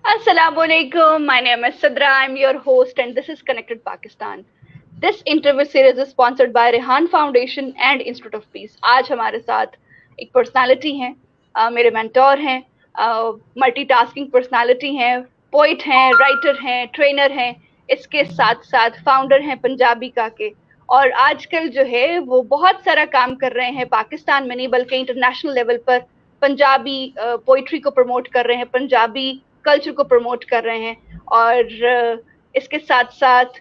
Assalamualaikum. My name is Sidra. I'm your host, and this is Connected Pakistan. This interview series is sponsored by Rehan Foundation and Institute of Peace. आज हमारे साथ एक personality हैं, मेरे mentor हैं, multitasking personality हैं, poet हैं, writer हैं, ट्रेनर हैं, इसके साथ साथ फाउंडर हैं पंजाबी का के। और आजकल जो है वो बहुत सारा काम कर रहे हैं, पाकिस्तान में नहीं बल्कि इंटरनेशनल लेवल पर पंजाबी पोइट्री को प्रमोट कर रहे हैं, पंजाबी कल्चर को प्रमोट कर रहे हैं, और इसके साथ साथ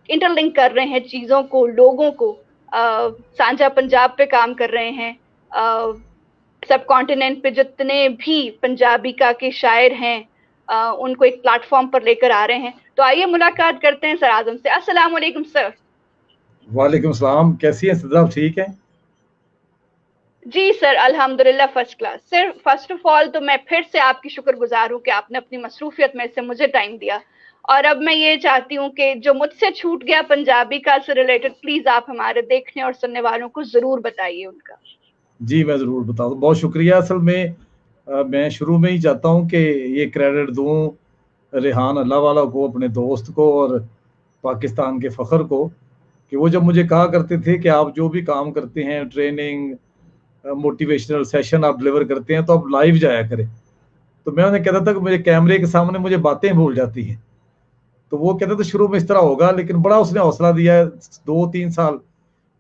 इंटरलिंक कर रहे हैं चीज़ों को, लोगों को। सांझा पंजाब पे काम कर रहे हैं। सब कॉन्टिनेंट पे जितने भी पंजाबी का के शायर हैं, उनको एक प्लेटफॉर्म पर लेकर आ रहे हैं। तो आइए मुलाकात करते हैं सर आजम से। अस्सलाम वालेकुम सर। वालेकुम सलाम। कैसी हैं सिद्रा, ठीक हैं? जी सर, अल्हम्दुलिल्लाह first class. Sir first of all तो मैं फिर से आपकी शुक्रगुजार हूँ कि आपने अपनी मसरूफियत में से मुझे टाइम दिया। और अब मैं ये चाहती हूँ कि जो मुझसे छूट गया पंजाबी का से रिलेटेड, प्लीज आप हमारे देखने और सुनने वालों को जरूर बताइए उनका। जी मैं ज़रूर बता दूँ, बहुत शुक्रिया। असल में मैं शुरू में ही चाहता हूँ कि ये क्रेडिट दूँ रेहान अल्लाह वाला को, अपने दोस्त को और पाकिस्तान के फ़ख्र को, कि वो जब मुझे कहा करते थे कि आप जो भी काम करते हैं, ट्रेनिंग, मोटिवेशनल सेशन आप डिलीवर करते हैं, तो आप लाइव जाया करें। तो मैं उन्हें कहता था कि मेरे कैमरे के सामने मुझे बातें भूल जाती हैं। तो वो कहते थे शुरू में इस तरह होगा, लेकिन बड़ा उसने हौसला दिया 2-3 साल।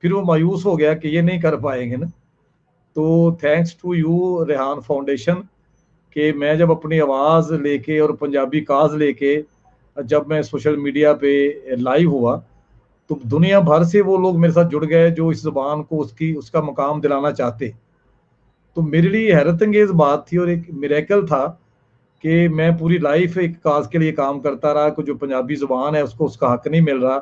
फिर वो मायूस हो गया कि ये नहीं कर पाएंगे ना। तो thanks to you Rehan foundation कि मैं जब अपनी आवाज़ लेके और पंजाबी काज लेके जब मैं सोशल मीडिया पे लाइव हुआ, तो दुनिया भर से वो लोग मेरे साथ जुड़ गए जो इस ज़ुबान को उसका मकाम दिलाना चाहते। तो मेरे लिए हैरत अंगेज़ बात थी और एक मिरेकल था कि मैं पूरी लाइफ एक काज के लिए काम करता रहा कि जो पंजाबी ज़ुबान है उसको उसका हक नहीं मिल रहा,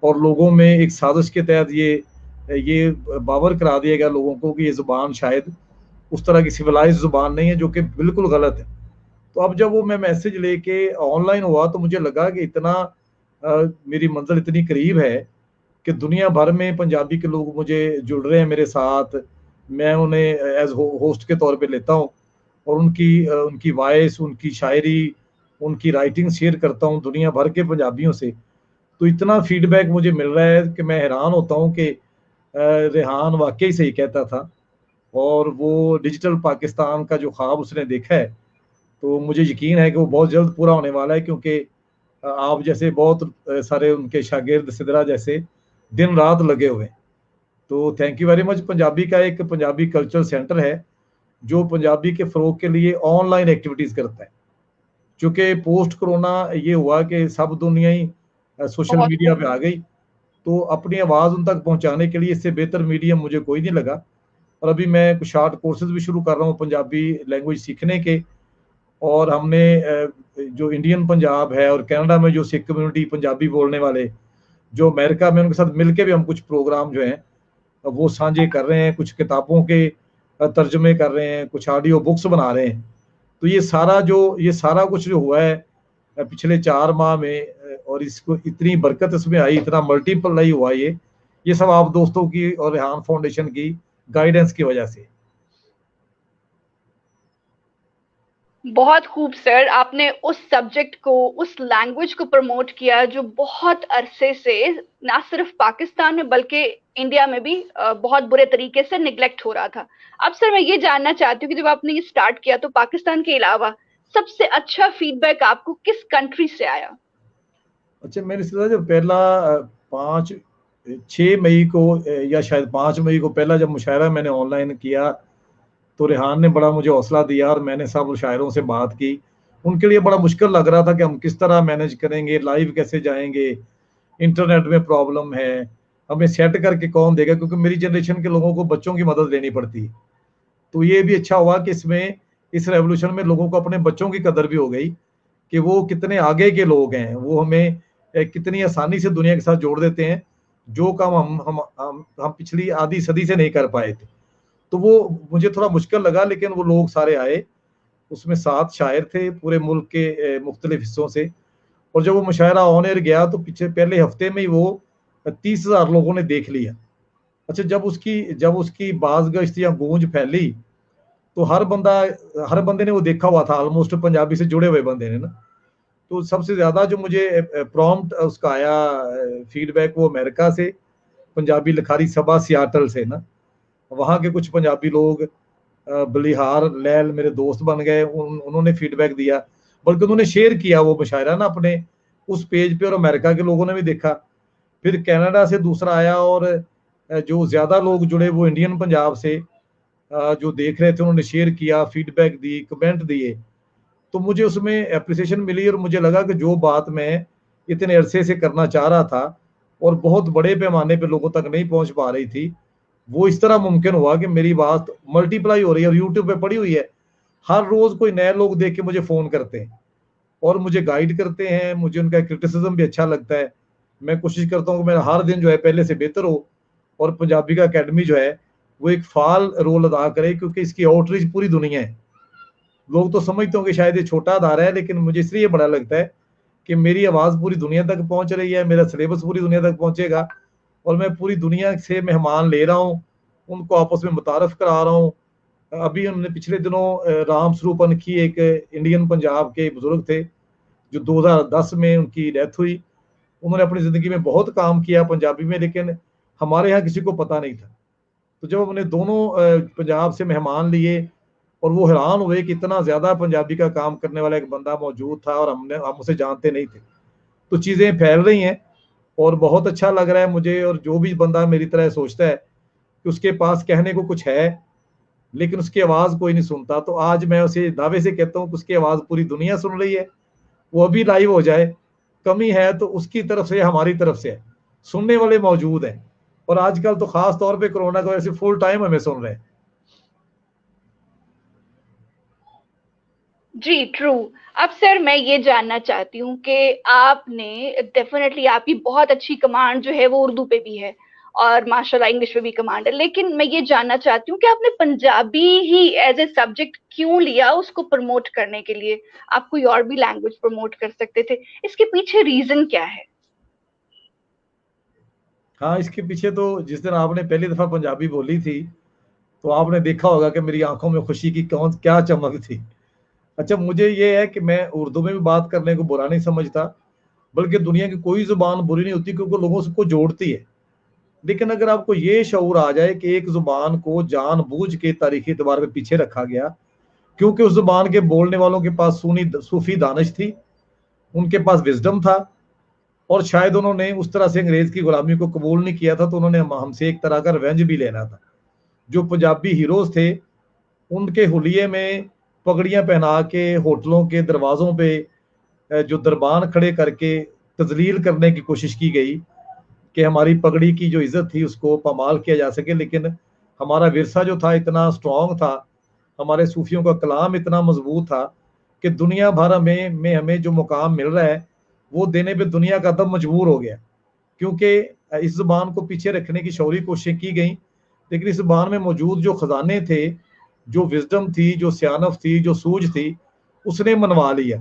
और लोगों में एक साजिश के तहत ये बावर करा दिया गया लोगों को कि ये ज़ुबान शायद उस तरह की सिविलाइज्ड ज़ुबान नहीं है, जो कि बिल्कुल गलत है। तो अब जब वो मैं मैसेज लेके ऑनलाइन हुआ तो मुझे लगा कि इतना मेरी मंजिल इतनी करीब है कि दुनिया भर में पंजाबी के लोग मुझे जुड़ रहे हैं मेरे साथ। मैं उन्हें एज होस्ट के तौर पे लेता हूँ और उनकी वॉइस, उनकी शायरी, उनकी राइटिंग शेयर करता हूँ दुनिया भर के पंजाबियों से। तो इतना फीडबैक मुझे मिल रहा है कि मैं हैरान होता हूँ कि रेहान वाकई सही कहता था, और वो डिजिटल पाकिस्तान का जो ख्वाब उसने देखा है, तो मुझे यकीन है कि वो बहुत जल्द पूरा होने वाला है, क्योंकि आप जैसे बहुत सारे उनके शागिर्द सिदरा जैसे दिन रात लगे हुए हैं। तो thank you very much. Punjabi का एक पंजाबी कल्चरल सेंटर है जो पंजाबी के फ़रोग के लिए ऑनलाइन एक्टिविटीज़ करता है। चूँकि पोस्ट कोरोना ये हुआ कि सब दुनिया ही सोशल मीडिया पे आ गई, तो अपनी आवाज़ उन तक पहुँचाने के लिए इससे बेहतर मीडियम मुझे कोई नहीं लगा। और अभी मैं कुछ शॉर्ट कोर्सेज़ भी शुरू कर रहा हूँ पंजाबी लैंग्वेज सीखने के। और हमने जो इंडियन पंजाब है और कनाडा में जो सिख कम्युनिटी पंजाबी बोलने वाले, जो अमेरिका में, उनके साथ मिलके भी हम कुछ प्रोग्राम जो हैं वो साझे कर रहे हैं, कुछ किताबों के तर्जुमे कर रहे हैं, कुछ ऑडियो बुक्स बना रहे हैं। तो ये सारा कुछ जो हुआ है पिछले 4 माह में, और इसको इतनी बरकत इसमें आई, इतना मल्टीप्लाई हुआ ये सब आप दोस्तों की और रेहान फाउंडेशन की गाइडेंस की वजह से। बहुत खूब सर, आपने उस सब्जेक्ट को, उस लैंग्वेज को प्रमोट किया जो बहुत अरसे से ना सिर्फ पाकिस्तान में बल्कि इंडिया में भी बहुत बुरे तरीके से निगलेक्ट हो रहा था। अब सर मैं ये जानना चाहती हूँ कि जब आपने ये स्टार्ट किया तो पाकिस्तान के अलावा सबसे अच्छा फीडबैक आपको किस कंट्री से आया? अच्छा, मेरे से जब पहला 6 मई को या शायद 5 मई को पहला जब मुशायरा मैंने ऑनलाइन किया, तो रेहान ने बड़ा मुझे हौसला दिया और मैंने सब शायरों से बात की। उनके लिए बड़ा मुश्किल लग रहा था कि हम किस तरह मैनेज करेंगे, लाइव कैसे जाएंगे, इंटरनेट में प्रॉब्लम है, हमें सेट करके कौन देगा, क्योंकि मेरी जनरेशन के लोगों को बच्चों की मदद लेनी पड़ती है। तो ये भी अच्छा हुआ कि इस रेवोल्यूशन में लोगों को अपने बच्चों की कदर भी हो गई कि वो कितने आगे के लोग हैं, वो हमें कितनी आसानी से दुनिया के साथ जोड़ देते हैं, जो काम हम पिछली आधी सदी से नहीं कर पाए थे। तो वो मुझे थोड़ा मुश्किल लगा, लेकिन वो लोग सारे आए। उसमें 7 शायर थे पूरे मुल्क के मुख्तलिफ हिस्सों से। और जब वो मुशायरा ऑन एयर गया तो पहले हफ्ते में ही वो 30,000 लोगों ने देख लिया। अच्छा, जब उसकी बाज़गश्त या गूंज फैली, तो हर बंदे ने वो देखा हुआ था, ऑलमोस्ट पंजाबी से जुड़े हुए बंदे ने ना। तो सबसे ज्यादा जो मुझे प्रॉम्प्ट उसका आया फीडबैक, वो अमेरिका से, पंजाबी लिखारी सभा सियाटल से ना। वहाँ के कुछ पंजाबी लोग, बलिहार लैल मेरे दोस्त बन गए, उन्होंने फीडबैक दिया, बल्कि उन्होंने शेयर किया वो मुशायरा ना अपने उस पेज पे, और अमेरिका के लोगों ने भी देखा। फिर कनाडा से दूसरा आया, और जो ज्यादा लोग जुड़े वो इंडियन पंजाब से जो देख रहे थे, उन्होंने शेयर किया, फीडबैक दी, कमेंट दिए। तो मुझे उसमें अप्रिसिएशन मिली, और मुझे लगा कि जो बात मैं इतने अरसे से करना चाह रहा था और बहुत बड़े पैमाने पे लोगों तक नहीं पहुंच पा रही थी, वो इस तरह मुमकिन हुआ कि मेरी बात मल्टीप्लाई हो रही है और यूट्यूब पे पड़ी हुई है। हर रोज कोई नए लोग देख के मुझे फोन करते हैं और मुझे गाइड करते हैं, मुझे उनका क्रिटिसिज्म भी अच्छा लगता है। मैं कोशिश करता हूँ कि मेरा हर दिन जो है पहले से बेहतर हो, और पंजाबी का अकेडमी जो है वो एक फाल रोल अदा करे, क्योंकि इसकी आउटरीच पूरी दुनिया है। लोग तो समझते होंगे शायद ये छोटा अदारा है, लेकिन मुझे इसलिए बड़ा लगता है कि मेरी आवाज पूरी दुनिया तक पहुंच रही है, मेरा सिलेबस पूरी दुनिया तक पहुंचेगा, और मैं पूरी दुनिया से मेहमान ले रहा हूँ, उनको आपस में मुतारफ करा रहा हूँ। अभी हमने पिछले दिनों राम स्वरूपन की, एक इंडियन पंजाब के बुजुर्ग थे जो 2010 में उनकी डेथ हुई। उन्होंने अपनी जिंदगी में बहुत काम किया पंजाबी में, लेकिन हमारे यहाँ किसी को पता नहीं था। तो जब हमने दोनों पंजाब से मेहमान लिए, और वो हैरान हुए कि इतना ज्यादा पंजाबी का काम करने वाला एक बंदा मौजूद था, और हम उसे जानते नहीं थे। तो चीजें फैल रही हैं और बहुत अच्छा लग रहा है मुझे। और जो भी बंदा मेरी तरह सोचता है कि उसके पास कहने को कुछ है लेकिन उसकी आवाज कोई नहीं सुनता, तो आज मैं उसे दावे से कहता हूँ कि उसकी आवाज पूरी दुनिया सुन रही है। वो अभी लाइव हो जाए, कमी है तो उसकी तरफ से, हमारी तरफ से है। सुनने वाले मौजूद हैं, और आजकल तो खास तौर पे कोरोना की वजह से फुल टाइम हमें सुन रहे हैं। जी ट्रू। अब सर मैं ये जानना चाहती हूँ कि आपने डेफिनेटली आपकी बहुत अच्छी कमांड जो है वो उर्दू पे भी है और माशाल्लाह इंग्लिश पे भी कमांड है, लेकिन मैं ये जानना चाहती हूँ कि आपने पंजाबी ही एज ए सब्जेक्ट क्यों लिया उसको प्रमोट करने के लिए? आप कोई और भी लैंग्वेज प्रमोट कर सकते थे, इसके पीछे रीजन क्या है? हाँ, इसके पीछे तो जिस दिन आपने पहली दफा पंजाबी बोली थी, तो आपने देखा होगा कि मेरी आंखों में खुशी की कौन क्या चमक थी। अच्छा, मुझे ये है कि मैं उर्दू में भी बात करने को बुरा नहीं समझता, बल्कि दुनिया की कोई जुबान बुरी नहीं होती, क्योंकि लोगों को जोड़ती है। लेकिन अगर आपको ये शऊर आ जाए कि एक जुबान को जानबूझ के तारीखी एतबार पे पीछे रखा गया, क्योंकि उस जुबान के बोलने वालों के पास सुनी सूफी दानिश थी, उनके पास विजडम था, और शायद उन्होंने उस तरह से अंग्रेज की गुलामी को कबूल नहीं किया था, तो उन्होंने हमसे एक तरह का रिवेंज भी लेना था। जो पंजाबी हीरोज थे, उनके हुलिये में पगड़ियां पहना के होटलों के दरवाजों पे जो दरबान खड़े करके तजलील करने की कोशिश की गई कि हमारी पगड़ी की जो इज्जत थी उसको पामाल किया जा सके। लेकिन हमारा विरसा जो था इतना स्ट्रांग था, हमारे सूफियों का कलाम इतना मजबूत था कि दुनिया भर में हमें जो मुकाम मिल रहा है वो देने पे दुनिया का दम मजबूर हो गया। क्योंकि इस जुबान को पीछे रखने की शौरी कोशिशें की गई, लेकिन इस जुबान में मौजूद जो खजाने थे, जो विजडम थी, जो सियानफ थी, जो सूझ थी, उसने मनवा लिया।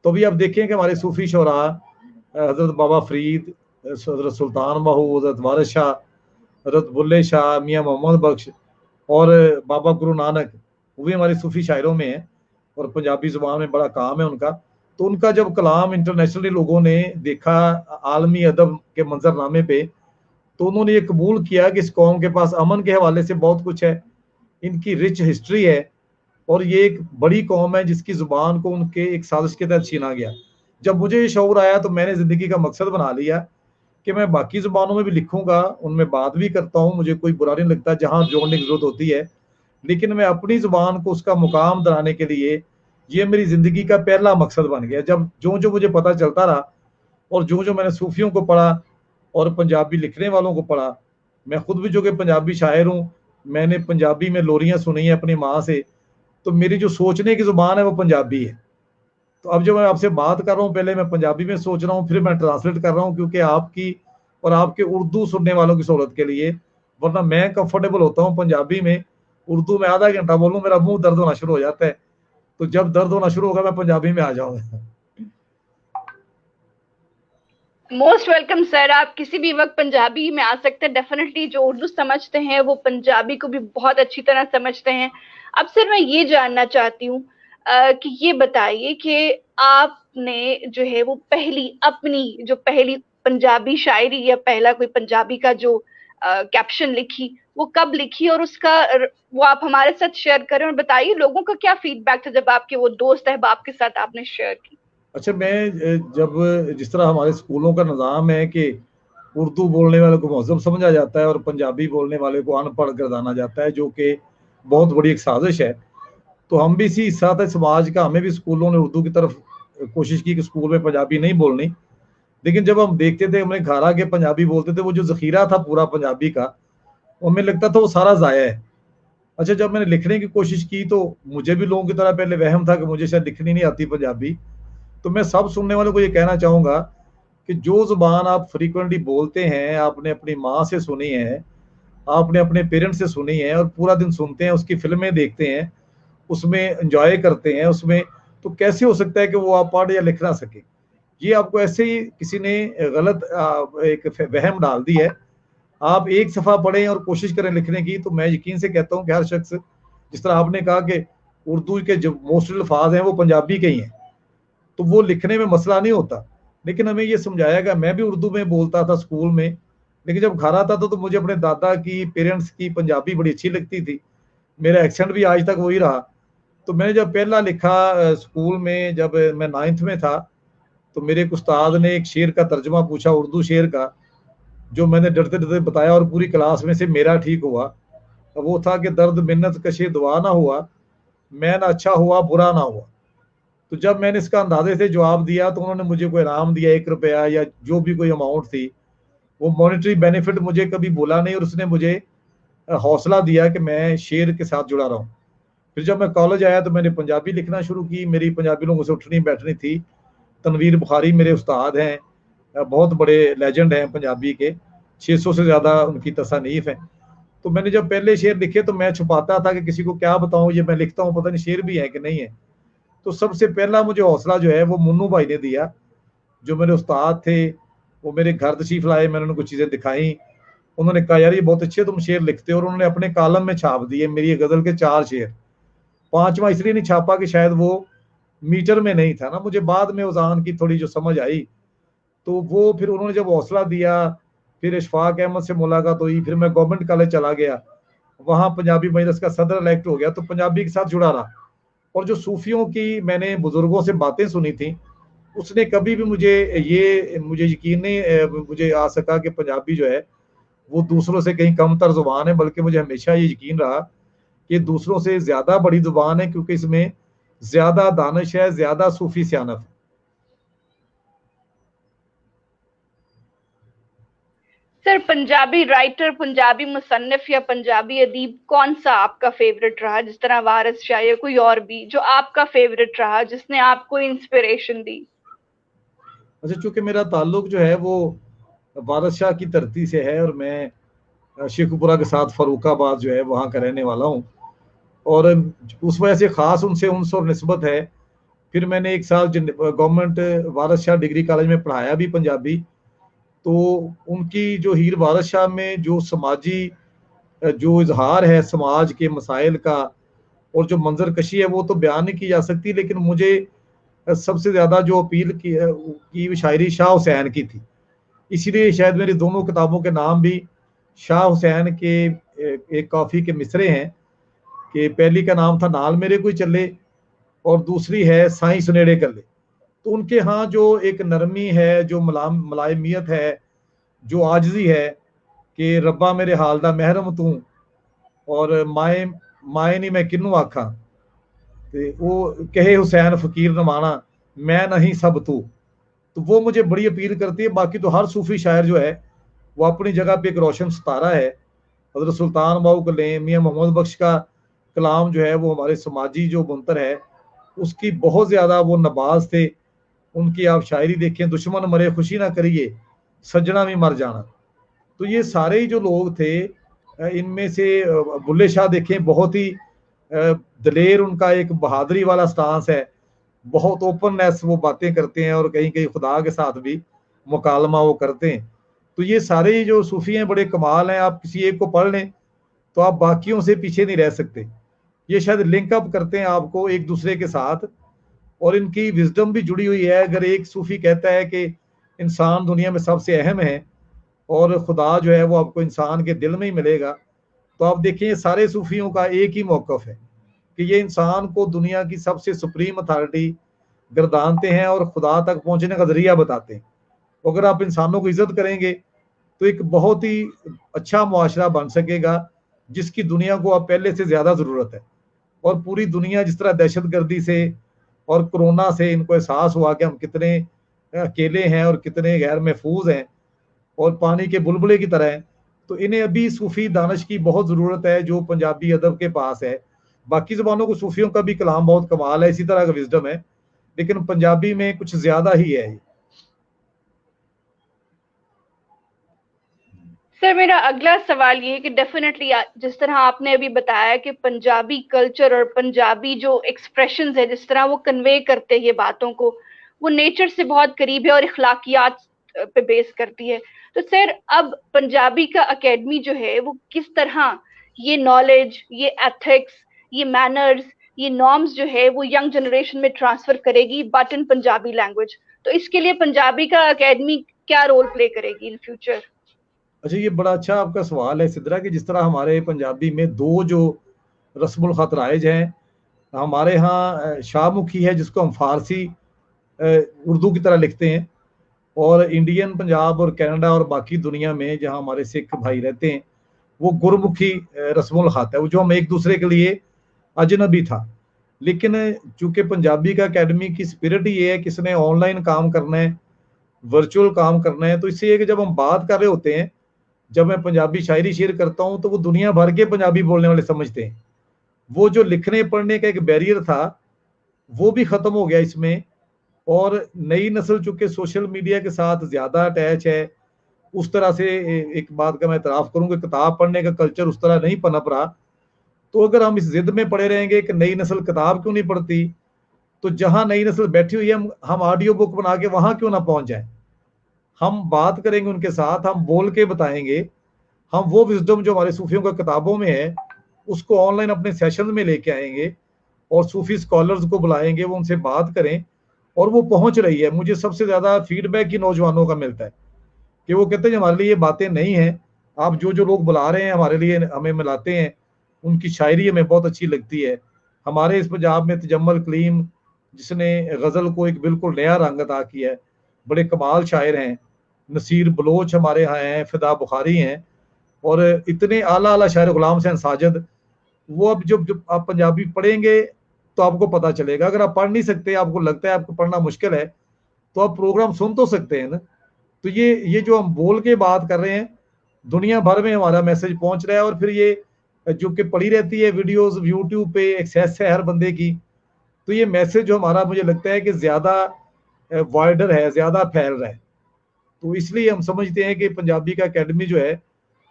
तो अभी आप देखें कि हमारे सूफी शोरा, हजरत बाबा फरीद, हजरत सुल्तान महू, हजरत वारिस शाह, हजरत बुल्ले शाह, मियाँ मोहम्मद बख्श, और बाबा गुरु नानक, वो भी हमारे सूफी शायरों में है, और पंजाबी जुबान में बड़ा काम है उनका। तो उनका जब कलाम इंटरनेशनली लोगों ने देखा आलमी अदब के मंजरनामे पे, तो उन्होंने ये कबूल किया कि इस कौम के पास अमन के हवाले से बहुत कुछ है, इनकी रिच हिस्ट्री है, और ये एक बड़ी कौम है जिसकी जुबान को उनके एक साजिश के तहत छीना गया। जब मुझे ये शऊर आया तो मैंने जिंदगी का मकसद बना लिया कि मैं बाकी जुबानों में भी लिखूंगा, उनमें बात भी करता हूँ, मुझे कोई बुरा नहीं लगता जहां जोड़ने की जरूरत होती है। लेकिन मैं अपनी जुबान को उसका मुकाम दिलाने के लिए, ये मेरी जिंदगी का पहला मकसद बन गया। जब जो जो मुझे पता चलता रहा, और जो जो मैंने सूफियों को पढ़ा और पंजाबी लिखने वालों को पढ़ा, मैं खुद भी जो कि पंजाबी शायर हूँ, मैंने पंजाबी में लोरियां सुनी है अपनी माँ से, तो मेरी जो सोचने की जुबान है वो पंजाबी है। तो अब जो मैं आपसे बात कर रहा हूँ, पहले मैं पंजाबी में सोच रहा हूँ, फिर मैं ट्रांसलेट कर रहा हूँ, क्योंकि आपकी और आपके उर्दू सुनने वालों की सहूलत के लिए। वरना मैं कंफर्टेबल होता हूँ पंजाबी में, उर्दू में आधा घंटा बोलूँ मेरा मुंह दर्द होना शुरू हो जाता है। तो जब दर्द होना शुरू होगा मैं पंजाबी में आ जाऊंगा। मोस्ट वेलकम सर, आप किसी भी वक्त पंजाबी में आ सकते हैं। डेफिनेटली जो उर्दू समझते हैं वो पंजाबी को भी बहुत अच्छी तरह समझते हैं। अब सर मैं ये जानना चाहती हूँ कि ये बताइए कि आपने जो है वो पहली पंजाबी शायरी या पहला कोई पंजाबी का जो कैप्शन लिखी वो कब लिखी, और वो आप हमारे साथ शेयर करें और बताइए लोगों का क्या फीडबैक था जब आपके वो दोस्त अहबाब के साथ आपने शेयर की। अच्छा, मैं जब जिस तरह हमारे स्कूलों का निज़ाम है कि उर्दू बोलने वाले को महज़ब समझा जाता है और पंजाबी बोलने वाले को अनपढ़ गर्दाना जाता है, जो कि बहुत बड़ी एक साजिश है। तो हम भी इसी हिस्सा थे समाज का, हमें भी स्कूलों ने उर्दू की तरफ कोशिश की कि स्कूल में पंजाबी नहीं बोलनी। लेकिन जब हम देखते थे, हमने घर आके पंजाबी बोलते थे, वो जो ज़ख़ीरा था पूरा पंजाबी का, वो हमें लगता था वो सारा ज़ाया है। अच्छा, जब मैंने लिखने की कोशिश की तो मुझे भी लोगों की तरह पहले वहम था कि मुझे शायद लिखनी नहीं आती पंजाबी। तो मैं सब सुनने वालों को ये कहना चाहूँगा कि जो ज़ुबान आप फ्रीक्वेंटली बोलते हैं, आपने अपनी माँ से सुनी है, आपने अपने पेरेंट्स से सुनी है और पूरा दिन सुनते हैं, उसकी फ़िल्में देखते हैं, उसमें एन्जॉय करते हैं, उसमें तो कैसे हो सकता है कि वो आप पढ़ या लिख ना सकें? ये आपको ऐसे ही किसी ने गलत एक वहम डाल दी है। आप एक सफ़ा पढ़ें और कोशिश करें लिखने की, तो मैं यकीन से कहता हूँ कि हर शख्स, जिस तरह आपने कहा कि उर्दू के जो मोस्ट अल्फाज हैं वो पंजाबी के ही हैं, तो वो लिखने में मसला नहीं होता। लेकिन हमें ये समझाया गया, मैं भी उर्दू में बोलता था स्कूल में, लेकिन जब घर आता था तो मुझे अपने दादा की, पेरेंट्स की पंजाबी बड़ी अच्छी लगती थी। मेरा एक्सेंट भी आज तक वही रहा। तो मैंने जब पहला लिखा स्कूल में, जब मैं 9th में था, तो मेरे एक उस्ताद ने एक शेर का तर्जुमा पूछा, उर्दू शेर का, जो मैंने डरते-डरते बताया और पूरी क्लास में से मेरा ठीक हुआ। वो था कि दर्द मिन्नत कशे दुआ ना हुआ, मैं ना अच्छा हुआ बुरा ना हुआ। तो जब मैंने इसका अंदाजे से जवाब दिया तो उन्होंने मुझे कोई इनाम दिया, 1 रुपया या जो भी कोई अमाउंट थी। वो मॉनेटरी बेनिफिट मुझे कभी बोला नहीं और उसने मुझे हौसला दिया कि मैं शेर के साथ जुड़ा रहूँ। फिर जब मैं कॉलेज आया तो मैंने पंजाबी लिखना शुरू की, मेरी पंजाबी लोगों से उठनी-बैठनी थी। तनवीर बुखारी मेरे उस्ताद हैं, बहुत बड़े लेजेंड हैं पंजाबी के, 600 से ज़्यादा उनकी तसानीफ़ हैं। तो मैंने जब पहले शेर लिखे तो मैं छुपाता था कि किसी को क्या बताऊँ, ये मैं लिखता हूँ, पता नहीं शेर भी है कि नहीं है। तो सबसे पहला मुझे हौसला जो है वो मुन्नू भाई ने दिया, जो मेरे उस्ताद थे। वो मेरे घर तशरीफ़ लाए, मैंने उनको चीज़ें दिखाई। उन्होंने कहा, यार ये बहुत अच्छे तुम शेर लिखते हो, और उन्होंने अपने कॉलम में छाप दिए मेरी ये गज़ल के 4 शेर। 5वां इसलिए नहीं छापा कि शायद वो मीटर में नहीं था ना, मुझे बाद में उज़ान की थोड़ी जो समझ आई, तो वो फिर उन्होंने जब हौसला दिया, फिर इशफाक अहमद से मुलाकात हुई, फिर मैं गवर्नमेंट कॉलेज चला गया, वहाँ पंजाबी मजलिस का सदर इलेक्ट हो गया, तो पंजाबी के साथ जुड़ा रहा। और जो सूफियों की मैंने बुजुर्गों से बातें सुनी थी, उसने कभी भी मुझे यकीन नहीं मुझे आ सका कि पंजाबी जो है वो दूसरों से कहीं कमतर ज़ुबान है, बल्कि मुझे हमेशा ये यकीन रहा कि दूसरों से ज़्यादा बड़ी ज़ुबान है, क्योंकि इसमें ज़्यादा दानिश है, ज़्यादा सूफी सियानत है। सर पंजाबी राइटर, पंजाबी मुसन्निफ या पंजाबी अदीब कौन सा आपका फेवरेट रहा, जिस तरह वारिस शाह या कोई और भी जो आपका फेवरेट रहा, जिसने आपको इंस्पिरेशन दी? अच्छा, चूंकि मेरा ताल्लुक जो है वो वारिस शाह की धरती से है और मैं शेखुपुरा के साथ फर्रुखाबाद जो है वहाँ का रहने वाला हूँ, और उस वजह से ख़ास उनसे उनस और निस्बत है। फिर मैंने 1 साल गवर्नमेंट वारिस शाह डिग्री कॉलेज में पढ़ाया भी पंजाबी। तो उनकी जो हीर वारिस शाह में जो समाजी जो इज़हार है समाज के मसाइल का और जो मंज़र कशी है वो तो बयान नहीं की जा सकती, लेकिन मुझे सबसे ज़्यादा जो अपील की शायरी शाह हुसैन की थी। इसीलिए शायद मेरी दोनों किताबों के नाम भी शाह हुसैन के एक काफ़ी के मिसरे हैं, कि पहली का नाम था नाल मेरे कोई चले और दूसरी है साईं सुनेड़े कल्ले। तो उनके यहाँ जो एक नरमी है, जो मुलायमियत है, जो आजिज़ी है कि रब्बा मेरे हाल दा महरम तू और माए माए नी मैं किन्नू आखा, ते वो कहे हुसैन फकीर नमाना मैं नहीं सब तू। तो वो मुझे बड़ी अपील करती है। बाकी तो हर सूफी शायर जो है वो अपनी जगह पे एक रोशन सितारा है। हज़रत सुल्तान बाहू को लें, मियाँ मोहम्मद बख्श का कलाम जो है वो हमारे समाजी जो बुनतर है उसकी बहुत ज़्यादा वो नवाज थे। उनकी आप शायरी देखें, दुश्मन मरे खुशी ना करिए, सज्जना भी मर जाना। तो ये सारे ही जो लोग थे, इनमें से बुल्ले शाह देखें, बहुत ही दलेर, उनका एक बहादुरी वाला स्टांस है, बहुत ओपननेस, वो बातें करते हैं और कहीं-कहीं खुदा के साथ भी मुकालमा वो करते हैं। तो ये सारे ही जो सूफ़ी हैं बड़े कमाल हैं, आप किसी एक को पढ़ लें, तो आप बाकियों से पीछे नहीं रह सकते। ये शायद लिंक अप करते हैं आपको एक दूसरे के साथ, और इनकी विजडम भी जुड़ी हुई है। अगर एक सूफी कहता है कि इंसान दुनिया में सबसे अहम है और खुदा जो है वो आपको इंसान के दिल में ही मिलेगा, तो आप देखिए सारे सूफियों का एक ही मौकफ है कि ये इंसान को दुनिया की सबसे सुप्रीम अथॉरिटी गर्दानते हैं और खुदा तक पहुंचने का जरिया बताते हैं। अगर आप इंसानों को इज्जत करेंगे तो एक बहुत ही अच्छा मुआशरा बन सकेगा, जिसकी दुनिया को अब पहले से ज्यादा जरूरत है। और पूरी दुनिया जिस तरह दहशतगर्दी से और कोरोना से इनको एहसास हुआ कि हम कितने अकेले हैं और कितने गैर महफूज हैं और पानी के बुलबुले की तरह हैं, तो इन्हें अभी सूफी दानिश की बहुत ज़रूरत है जो पंजाबी अदब के पास है। बाकी ज़बानों को सूफियों का भी कलाम बहुत कमाल है, इसी तरह का विजडम है, लेकिन पंजाबी में कुछ ज़्यादा ही है। सर मेरा अगला सवाल ये है कि डेफिनेटली जिस तरह आपने अभी बताया कि पंजाबी कल्चर और पंजाबी जो एक्सप्रेशंस है, जिस तरह वो कन्वे करते हैं ये बातों को, वो नेचर से बहुत करीब है और इखलाकियात पे बेस करती है। तो सर अब पंजाबी का एकेडमी जो है वो किस तरह ये नॉलेज, ये एथिक्स, ये मैनर्स, ये नॉर्म्स जो है वो यंग जनरेशन में ट्रांसफर करेगी बट इन पंजाबी लैंग्वेज? तो इसके लिए पंजाबी का एकेडमी क्या रोल प्ले करेगी इन फ्यूचर? अच्छा, ये बड़ा अच्छा आपका सवाल है सिद्रा, कि जिस तरह हमारे पंजाबी में दो जो रस्मुल खत राइज हैं, हमारे यहाँ शाहमुखी है जिसको हम फारसी उर्दू की तरह लिखते हैं, और इंडियन पंजाब और कनाडा और बाकी दुनिया में जहाँ हमारे सिख भाई रहते हैं वो गुरमुखी रस्मुल खत है, वो जो हम एक दूसरे के लिए अजनबी था। लेकिन चूंकि पंजाबी का एकेडमी की स्पिरिट ये है कि इसने ऑनलाइन काम करना है, वर्चुअल काम करना है, तो इससे ये कि जब हम बात कर रहे होते हैं, जब मैं पंजाबी शायरी शेयर करता हूँ तो वो दुनिया भर के पंजाबी बोलने वाले समझते हैं। वो जो लिखने पढ़ने का एक बैरियर था वो भी खत्म हो गया इसमें। और नई नस्ल चूंकि सोशल मीडिया के साथ ज्यादा अटैच है, उस तरह से एक बात का मैं इतराफ करूंगा, किताब पढ़ने का कल्चर उस तरह नहीं पनप रहा। तो अगर हम इस जिद में पड़े रहेंगे कि नई नस्ल किताब क्यों नहीं पढ़ती, तो जहां नई नस्ल बैठी हुई है हम ऑडियो बुक बना के वहां क्यों ना पहुंच जाए। हम बात करेंगे उनके साथ, हम बोल के बताएंगे, हम वो विजडम जो हमारे सूफियों का किताबों में है उसको ऑनलाइन अपने सेशन में लेके आएंगे और सूफी स्कॉलर्स को बुलाएंगे, वो उनसे बात करें। और वो पहुंच रही है। मुझे सबसे ज्यादा फीडबैक ही नौजवानों का मिलता है कि वो कहते हैं हमारे लिए ये बातें नहीं हैं, आप जो जो लोग बुला रहे हैं हमारे लिए हमें मिलाते हैं, उनकी शायरी हमें बहुत अच्छी लगती है। हमारे इस पंजाब में तजम्मल कलीम जिसने गजल को एक बिल्कुल नया रंग अदा किया है, बड़े कमाल शायर हैं। नसीर बलोच हमारे यहाँ हैं, फिदा बुखारी हैं, और इतने आला आला शायर, गुलाम हुसैन साजिद। वो अब जब आप पंजाबी पढ़ेंगे तो आपको पता चलेगा। अगर आप पढ़ नहीं सकते, आपको लगता है आपको पढ़ना मुश्किल है, तो आप प्रोग्राम सुन तो सकते हैं ना। तो ये जो हम बोल के बात कर रहे हैं, दुनिया भर में हमारा मैसेज पहुंच रहा है। और फिर ये जो कि पड़ी रहती है वीडियोस यूट्यूब पे, एक्सेस है हर बंदे की, तो ये मैसेज जो हमारा मुझे लगता है कि ज्यादा वाइडर है, ज्यादा फैल रहा है। तो इसलिए हम समझते हैं कि पंजाबी का एकेडमी जो है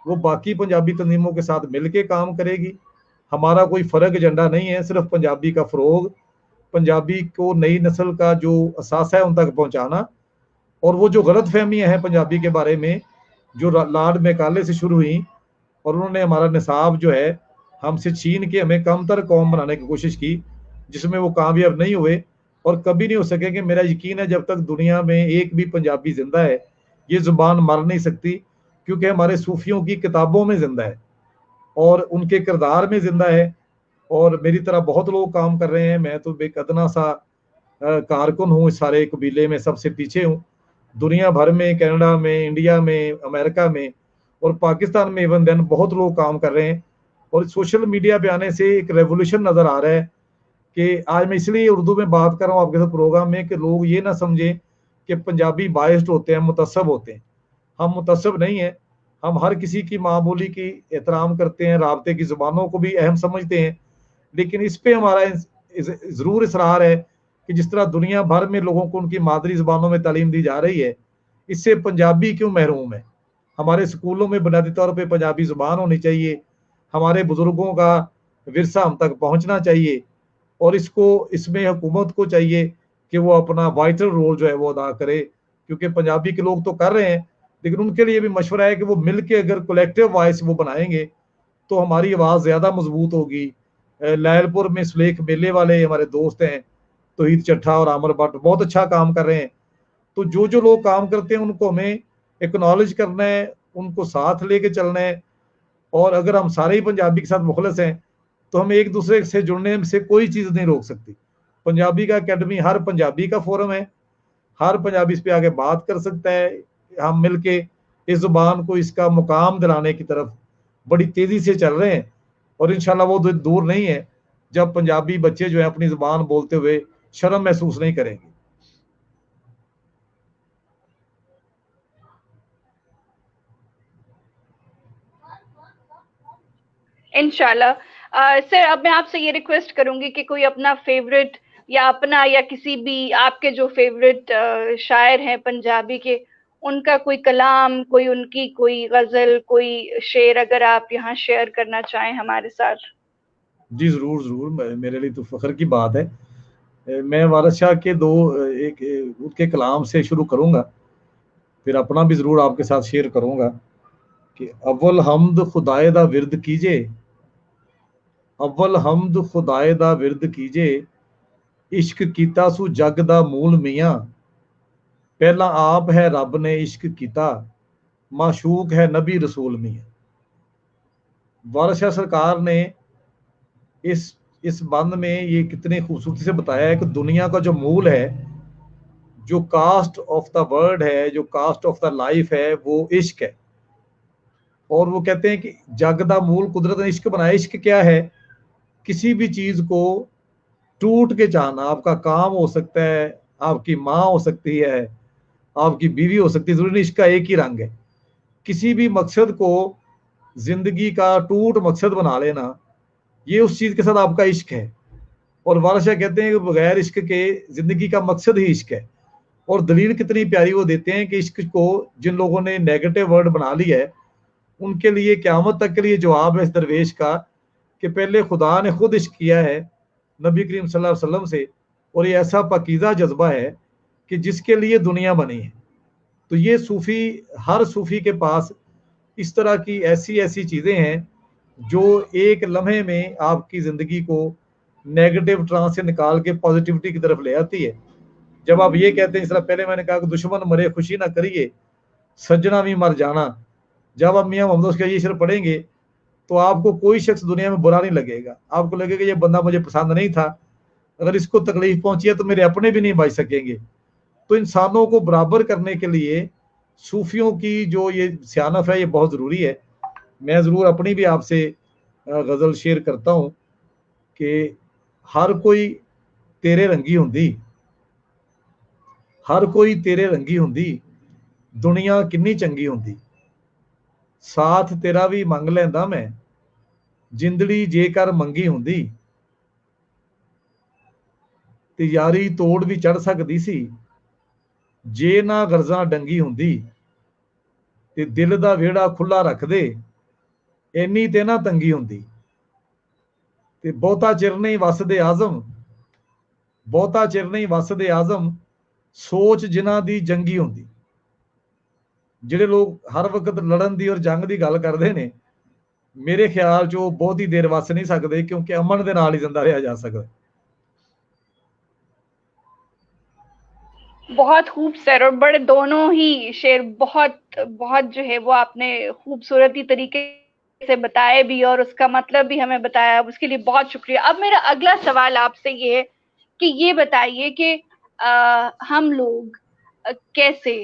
वो बाकी पंजाबी तंजीमों के साथ मिलके काम करेगी। हमारा कोई फर्क एजेंडा नहीं है, सिर्फ पंजाबी का फरोग, पंजाबी को नई नस्ल का जो असासा है उन तक पहुंचाना। और वो जो गलत फहमियाँ हैं पंजाबी के बारे में जो लॉर्ड मैकाले से शुरू हुई, और उन्होंने हमारा निसाब जो है हमसे छीन के हमें कमतर कौम बनाने की कोशिश की, जिसमें वो कामयाब नहीं हुए और कभी नहीं हो सकेंगे। मेरा यकीन है जब तक दुनिया में एक भी पंजाबी जिंदा है, ये जुबान मर नहीं सकती, क्योंकि हमारे सूफियों की किताबों में जिंदा है और उनके किरदार में जिंदा है। और मेरी तरह बहुत लोग काम कर रहे हैं, मैं तो बेकदना सा कारकुन हूँ, इस सारे कबीले में सबसे पीछे हूँ। दुनिया भर में, कनाडा में, इंडिया में, अमेरिका में और पाकिस्तान में इवन देन बहुत लोग काम कर रहे हैं। और सोशल मीडिया पे आने से एक रेवोल्यूशन नजर आ रहा है कि आज मैं इसलिए उर्दू में बात कर रहा हूँ आपके साथ प्रोग्राम में, कि लोग ये ना समझें कि पंजाबी बायस्ड होते हैं, मुतस्सब होते हैं। हम मुतस्सब नहीं है, हम हर किसी की माँ बोली की एहतराम करते हैं, राबते की जुबानों को भी अहम समझते हैं। लेकिन इस पे हमारा जरूर इसरार है कि जिस तरह दुनिया भर में लोगों को उनकी मादरी जुबानों में तालीम दी जा रही है, इससे पंजाबी क्यों महरूम है। हमारे स्कूलों में बुनियादी तौर पे पंजाबी जुबान होनी चाहिए, हमारे बुजुर्गों का विरसा हम तक पहुंचना चाहिए, और इसमें हुकूमत को चाहिए कि वो अपना वाइटल रोल जो है वो अदा करे। क्योंकि पंजाबी के लोग तो कर रहे हैं, लेकिन उनके लिए भी मशवरा है कि वो मिल के अगर कलेक्टिव वॉइस वो बनाएंगे तो हमारी आवाज़ ज़्यादा मजबूत होगी, लायलपुर में सुलेख मेले वाले हमारे दोस्त हैं, तौहीद चट्ठा और आमर भट्ट, बहुत अच्छा काम कर रहे हैं। तो जो जो लोग काम करते हैं उनको हमें एक्नॉलेज करना है, उनको साथ लेके चलना है। और अगर हम सारे ही पंजाबी के साथ मुखलस हैं तो हमें एक दूसरे से जुड़ने से कोई चीज़ नहीं रोक सकती। पंजाबी का अकेडमी हर पंजाबी का फोरम है, हर पंजाबी इस पे आके बात कर सकता है। हम मिलके इस जुबान को इसका मुकाम दिलाने की तरफ बड़ी तेजी से चल रहे हैं, और इंशाल्लाह वो दूर नहीं है जब पंजाबी बच्चे जो है अपनी जुबान बोलते हुए शर्म महसूस नहीं करेंगे। इंशाल्लाह। सर, अब मैं आपसे ये रिक्वेस्ट करूंगी कि कोई अपना फेवरेट या अपना या किसी भी आपके जो फेवरेट शायर हैं पंजाबी के, उनका कोई कलाम, कोई उनकी कोई गजल, कोई शेर अगर आप यहाँ शेयर करना चाहें हमारे साथ। जी जरूर जरूर, मेरे लिए तो फख्र की बात है। मैं वारिस शाह के दो एक उनके कलाम से शुरू करूंगा, फिर अपना भी जरूर आपके साथ शेयर करूंगा कि अव्वल हमद खुदाए दा विरद कीजे, अव्वल हमद खुदाए दा विरद कीजे, इश्क कीता सू जग दा मूल मियां, पहला आप है रब ने इश्क कीता, माशूक है नबी रसूल मियां। वारिस शाह सरकार ने इस बंद में ये कितनी खूबसूरती से बताया है कि दुनिया का जो मूल है, जो कास्ट ऑफ द वर्ड है, जो कास्ट ऑफ द लाइफ है, वो इश्क है। और वो कहते हैं कि जग दा मूल कुदरत ने इश्क बनाया। इश्क क्या है? किसी भी चीज को टूट के चाहना। आपका काम हो सकता है, आपकी माँ हो सकती है, आपकी बीवी हो सकती है, जरूरी नहीं इसका एक ही रंग है। किसी भी मकसद को जिंदगी का टूट मकसद बना लेना, ये उस चीज के साथ आपका इश्क है। और वारिस शाह कहते हैं कि बगैर इश्क के जिंदगी का मकसद ही इश्क है। और दलील कितनी प्यारी वो देते हैं कि इश्क को जिन लोगों ने नेगेटिव वर्ड बना लिया है, उनके लिए क़यामत तक के लिए जवाब है इस दरवेश का कि पहले खुदा ने खुद इश्क किया है नबी करीम सल्लल्लाहु अलैहि वसल्लम से, और ये ऐसा पाकीज़ा जज्बा है कि जिसके लिए दुनिया बनी है। तो ये सूफ़ी, हर सूफ़ी के पास इस तरह की ऐसी ऐसी चीज़ें हैं जो एक लम्हे में आपकी ज़िंदगी को नेगेटिव ट्रांस से निकाल के पॉजिटिविटी की तरफ ले आती है। जब आप ये कहते हैं, इस तरह पहले मैंने कहा कि दुश्मन मरे खुशी ना करिए, सज्जना भी मर जाना, जब आप मियाँ मोहम्मद उसका ये शेर पढ़ेंगे तो आपको कोई शख्स दुनिया में बुरा नहीं लगेगा। आपको लगेगा ये बंदा मुझे पसंद नहीं था, अगर इसको तकलीफ पहुंची है तो मेरे अपने भी नहीं बच सकेंगे। तो इंसानों को बराबर करने के लिए सूफियों की जो ये सियानत है, ये बहुत ज़रूरी है। मैं ज़रूर अपनी भी आपसे गज़ल शेयर करता हूँ कि हर कोई तेरे रंगी होंदी, हर कोई तेरे रंगी होंदी, दुनिया किन्नी चंगी होंदी, साथ तेरा भी मंग लैंदा मैं, जिंदड़ी जेकर मंगी होंदी, ते यारी तोड़ भी चढ़ सकदी सी, जे ना गर्जा डंगी होंदी, ते दिल दा वेड़ा खुला रख दे, इन्नी ते ना तंगी होंदी, ते बहुता चिर नहीं वसदे आजम, बहुता चिर नहीं वसदे आजम, सोच जिन्हां दी जंगी होंदी। ਜਿਹੜੇ ਲੋਕ ਹਰ ਵਕਤ ਲੜਨ ਦੀ ਔਰ ਜੰਗ ਦੀ ਗੱਲ ਕਰਦੇ ਨੇ, ਮੇਰੇ ਖਿਆਲ 'ਚ ਉਹ ਬਹੁਤੀ ਦੇਰ ਵਸ ਨਹੀਂ ਸਕਦੇ, ਕਿਉਂਕਿ ਅਮਨ ਦੇ ਨਾਲ ਹੀ ਜ਼ਿੰਦਾ ਰਿਹਾ ਜਾ ਸਕਦਾ। बहुत खूब सर, और बड़े दोनों ही शेर बहुत बहुत जो है वो आपने खूबसूरती तरीके से बताए भी और उसका मतलब भी हमें बताया, उसके लिए बहुत शुक्रिया। अब मेरा अगला सवाल आपसे ये है कि ये बताइए कि हम लोग कैसे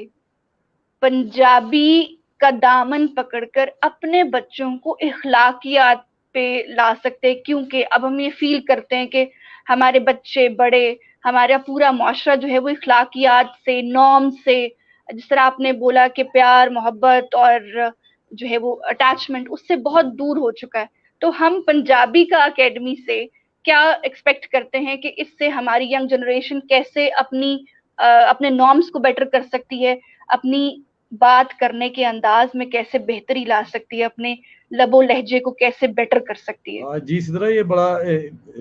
पंजाबी का दामन पकड़कर अपने बच्चों को इखलाकियात पे ला सकते हैं, क्योंकि अब हम ये फील करते हैं कि हमारे बच्चे बड़े, हमारा पूरा मुआशरा जो है वो इखलाकियात से, नॉर्म से, जिस तरह आपने बोला कि प्यार मोहब्बत और जो है वो अटैचमेंट, उससे बहुत दूर हो चुका है। तो हम पंजाबी का अकेडमी से क्या एक्सपेक्ट करते हैं कि इससे हमारी यंग जनरेशन कैसे अपने नॉर्म्स को बेटर कर सकती है, अपनी बात करने के अंदाज में कैसे बेहतरी ला सकती है, अपने लबो लहजे को कैसे बेटर कर सकती है। जी सिद्रा, ये बड़ा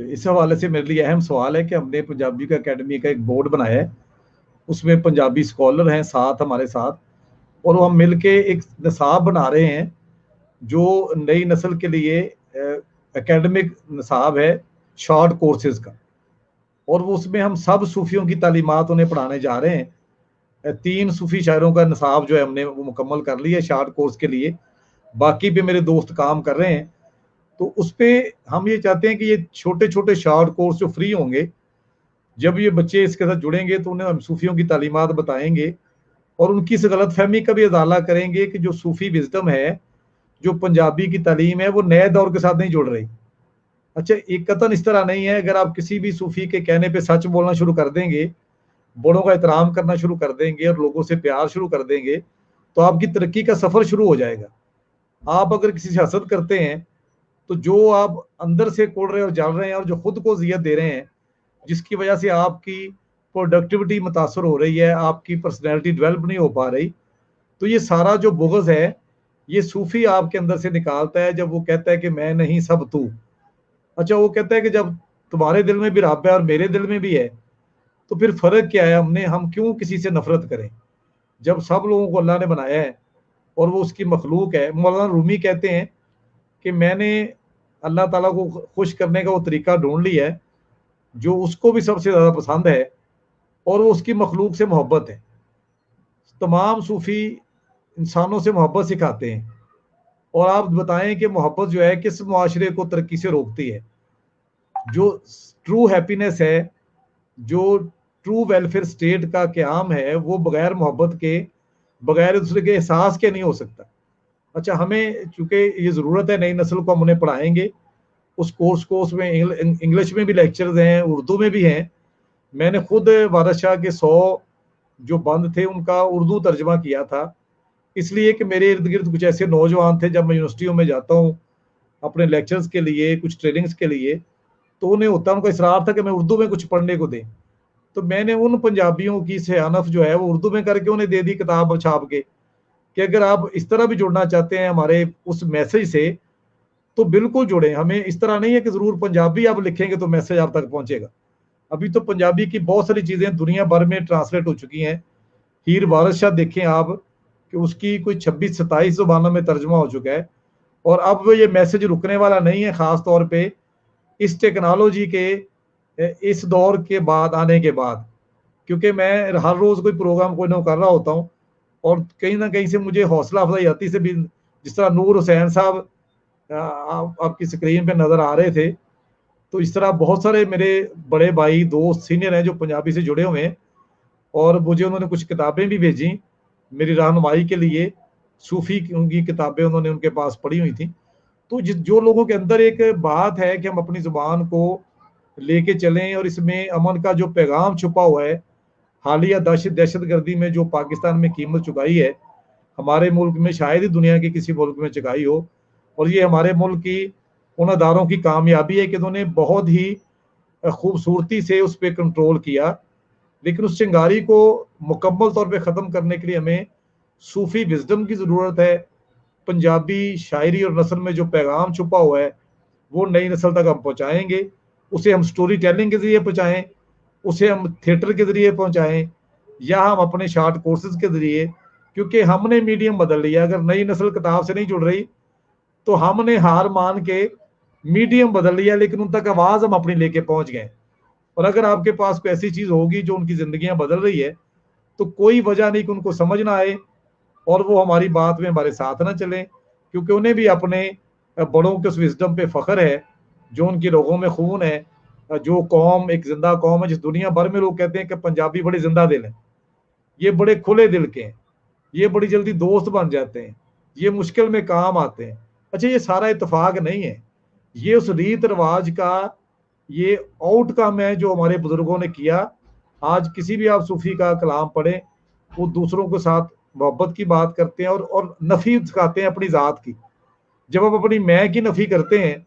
इस हवाले से मेरे लिए अहम सवाल है कि हमने पंजाबी का अकेडमी का एक बोर्ड बनाया है, उसमें पंजाबी स्कॉलर हैं साथ हमारे साथ, और हम मिलके एक निसाब बना रहे हैं जो नई नस्ल के लिए एकेडमिक निसाब है शॉर्ट कोर्सेज का, और वो उसमें हम सब सूफियों की तालीमात उन्हें पढ़ाने जा रहे हैं। 3 सूफी शायरों का निसाब जो है हमने वो मुकम्मल कर लिया है शॉर्ट कोर्स के लिए। बाकी भी मेरे दोस्त काम कर रहे हैं। तो उस पर हम ये चाहते हैं कि ये छोटे छोटे शॉर्ट कोर्स जो फ्री होंगे, जब ये बच्चे इसके साथ जुड़ेंगे तो उन्हें हम सूफियों की तालीमात बताएंगे और उनकी इस गलत फहमी का भी अजाला करेंगे कि जो सूफी विजडम है, जो पंजाबी की तालीम है, वो नए दौर के साथ नहीं जुड़ रही। अच्छा, एक कतन इस तरह नहीं है। अगर आप किसी भी सूफी के कहने पे सच बोलना शुरू कर देंगे, बड़ों का एहतराम करना शुरू कर देंगे और लोगों से प्यार शुरू कर देंगे, तो आपकी तरक्की का सफर शुरू हो जाएगा। आप अगर किसी से हसद करते हैं, तो जो आप अंदर से कोड़ रहे और जल रहे हैं और जो खुद को जियत दे रहे हैं, जिसकी वजह से आपकी प्रोडक्टिविटी मुतासर हो रही है, आपकी पर्सनैलिटी डेवलप नहीं हो पा रही, तो ये सारा जो बुग़्ज़ है, ये सूफी आपके अंदर से निकालता है जब वो कहता है कि मैं नहीं सब तू। अच्छा, वो कहता है कि जब तुम्हारे दिल में भी रब है और मेरे दिल में भी है, तो फिर फर्क क्या है? हम क्यों किसी से नफरत करें जब सब लोगों को अल्लाह ने बनाया है और वो उसकी मखलूक है। मौलाना रूमी कहते हैं कि मैंने अल्लाह ताला को खुश करने का वो तरीका ढूंढ लिया है जो उसको भी सबसे ज़्यादा पसंद है, और वो उसकी मखलूक से मोहब्बत है। तमाम सूफ़ी इंसानों से मोहब्बत सिखाते हैं, और आप बताएं कि मोहब्बत जो है किस मुआशरे को तरक्की से रोकती है। जो ट्रू हैप्पीनेस है, जो ट्रू वेलफेयर स्टेट का क़याम है, वो बगैर मोहब्बत के, बगैर दूसरे के एहसास के नहीं हो सकता। अच्छा, हमें चूँकि ये ज़रूरत है, नई नस्ल को हम उन्हें पढ़ाएंगे उस कोर्स को। उसमें इंग्लिश में भी लेक्चर्स हैं, उर्दू में भी हैं। मैंने खुद वारिस शाह के 100 जो बंद थे उनका उर्दू तर्जमा किया था, इसलिए कि मेरे इर्द गिर्द कुछ ऐसे नौजवान थे, जब मैं यूनिवर्सिटियों में जाता हूँ अपने लेक्चर्स के लिए, कुछ ट्रेनिंग्स के लिए, तो उन्हें होता, उनका इसरार था कि मैं उर्दू में कुछ पढ़ने को दें। तो मैंने उन पंजाबियों की सयानफ जो है वो उर्दू में करके उन्हें दे दी किताब छाप के, कि अगर आप इस तरह भी जुड़ना चाहते हैं हमारे उस मैसेज से, तो बिल्कुल जुड़ें। हमें इस तरह नहीं है कि ज़रूर पंजाबी आप लिखेंगे तो मैसेज आप तक पहुँचेगा। अभी तो पंजाबी की बहुत सारी चीज़ें दुनिया भर में ट्रांसलेट हो चुकी हैं। हीर वारिस शाह देखें आप कि उसकी कोई 26-27 ज़ुबानों में तर्जुमा हो चुका है, और अब ये मैसेज रुकने वाला नहीं है, ख़ास तौर पे इस टेक्नोलॉजी के इस दौर के बाद आने के बाद। क्योंकि मैं हर रोज़ कोई प्रोग्राम कोई ना कर रहा होता हूँ, और कहीं ना कहीं से मुझे हौसला अफजाई आती से भी, जिस तरह नूर हुसैन साहब आपकी स्क्रीन पे नज़र आ रहे थे, तो इस तरह बहुत सारे मेरे बड़े भाई दोस्त सीनियर हैं जो पंजाबी से जुड़े हुए हैं, और मुझे उन्होंने कुछ किताबें भी भेजी मेरी रहनुमाई के लिए। सूफ़ी की किताबें उन्होंने उनके पास पढ़ी हुई थी। तो जो लोगों के अंदर एक बात है कि हम अपनी ज़ुबान को लेके चलें, और इसमें अमन का जो पैगाम छुपा हुआ है, हालिया दहशतगर्दी में जो पाकिस्तान में कीमत चुकाई है, हमारे मुल्क में शायद ही दुनिया के किसी मुल्क में चुकाई हो। और ये हमारे मुल्क की उन अदारों की कामयाबी है कि उन्होंने बहुत ही खूबसूरती से उस पर कंट्रोल किया। लेकिन उस चिंगारी को मुकम्मल तौर पे ख़त्म करने के लिए हमें सूफ़ी विज़डम की ज़रूरत है। पंजाबी शायरी और नस्ल में जो पैगाम छुपा हुआ है, वो नई नस्ल तक हम पहुँचाएँगे। उसे हम स्टोरी टेलिंग के ज़रिए पहुँचाएँ, उसे हम थिएटर के ज़रिए पहुँचाएँ, या हम अपने शॉर्ट कोर्सेज़ के ज़रिए, क्योंकि हमने मीडियम बदल लिया। अगर नई नस्ल किताब से नहीं जुड़ रही, तो हमने हार मान के मीडियम बदल लिया, लेकिन उन तक आवाज़ हम अपनी लेके पहुँच गए। और अगर आपके पास कोई ऐसी चीज़ होगी जो उनकी ज़िंदगियाँ बदल रही है, तो कोई वजह नहीं कि उनको समझ ना आए और वो हमारी बात में हमारे साथ ना चलें, क्योंकि उन्हें भी अपने बड़ों के उस विज़डम पे फ़ख्र है जो उनकी रगों में खून है। जो कौम एक ज़िंदा कौम है, जिस दुनिया भर में लोग कहते हैं कि पंजाबी बड़े ज़िंदा दिल हैं, ये बड़े खुले दिल के हैं, ये बड़ी जल्दी दोस्त बन जाते हैं, ये मुश्किल में काम आते हैं। अच्छा, ये सारा इत्तेफाक नहीं है, ये उस रीत रिवाज का ये आउटकम है जो हमारे बुजुर्गों ने किया। आज किसी भी आप सूफी का कलाम पढ़ें, वो दूसरों के साथ मोहब्बत की बात करते हैं और नफ़ी सिखाते हैं अपनी ज़ात की। जब आप अपनी मैं की नफ़ी करते हैं,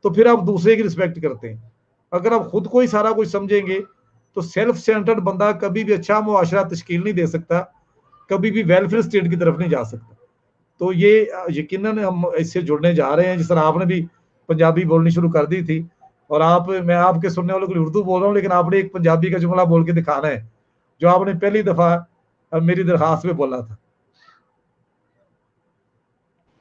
तो फिर आप दूसरे की रिस्पेक्ट करते हैं। अगर आप खुद को ही सारा कुछ समझेंगे, तो सेल्फ सेंटर्ड बंदा कभी भी अच्छा मुआशरा तश्कील नहीं दे सकता, कभी भी वेलफेयर स्टेट की तरफ नहीं जा सकता। तो ये यकीनन हम इससे जुड़ने जा रहे हैं। जिस तरह आपने भी पंजाबी बोलनी शुरू कर दी थी, और मैं आपके सुनने वालों को उर्दू बोल रहा हूँ, लेकिन आपने एक पंजाबी का जुमला बोल के दिखाना है जो आपने पहली दफा मेरी दरखास्त में बोला था।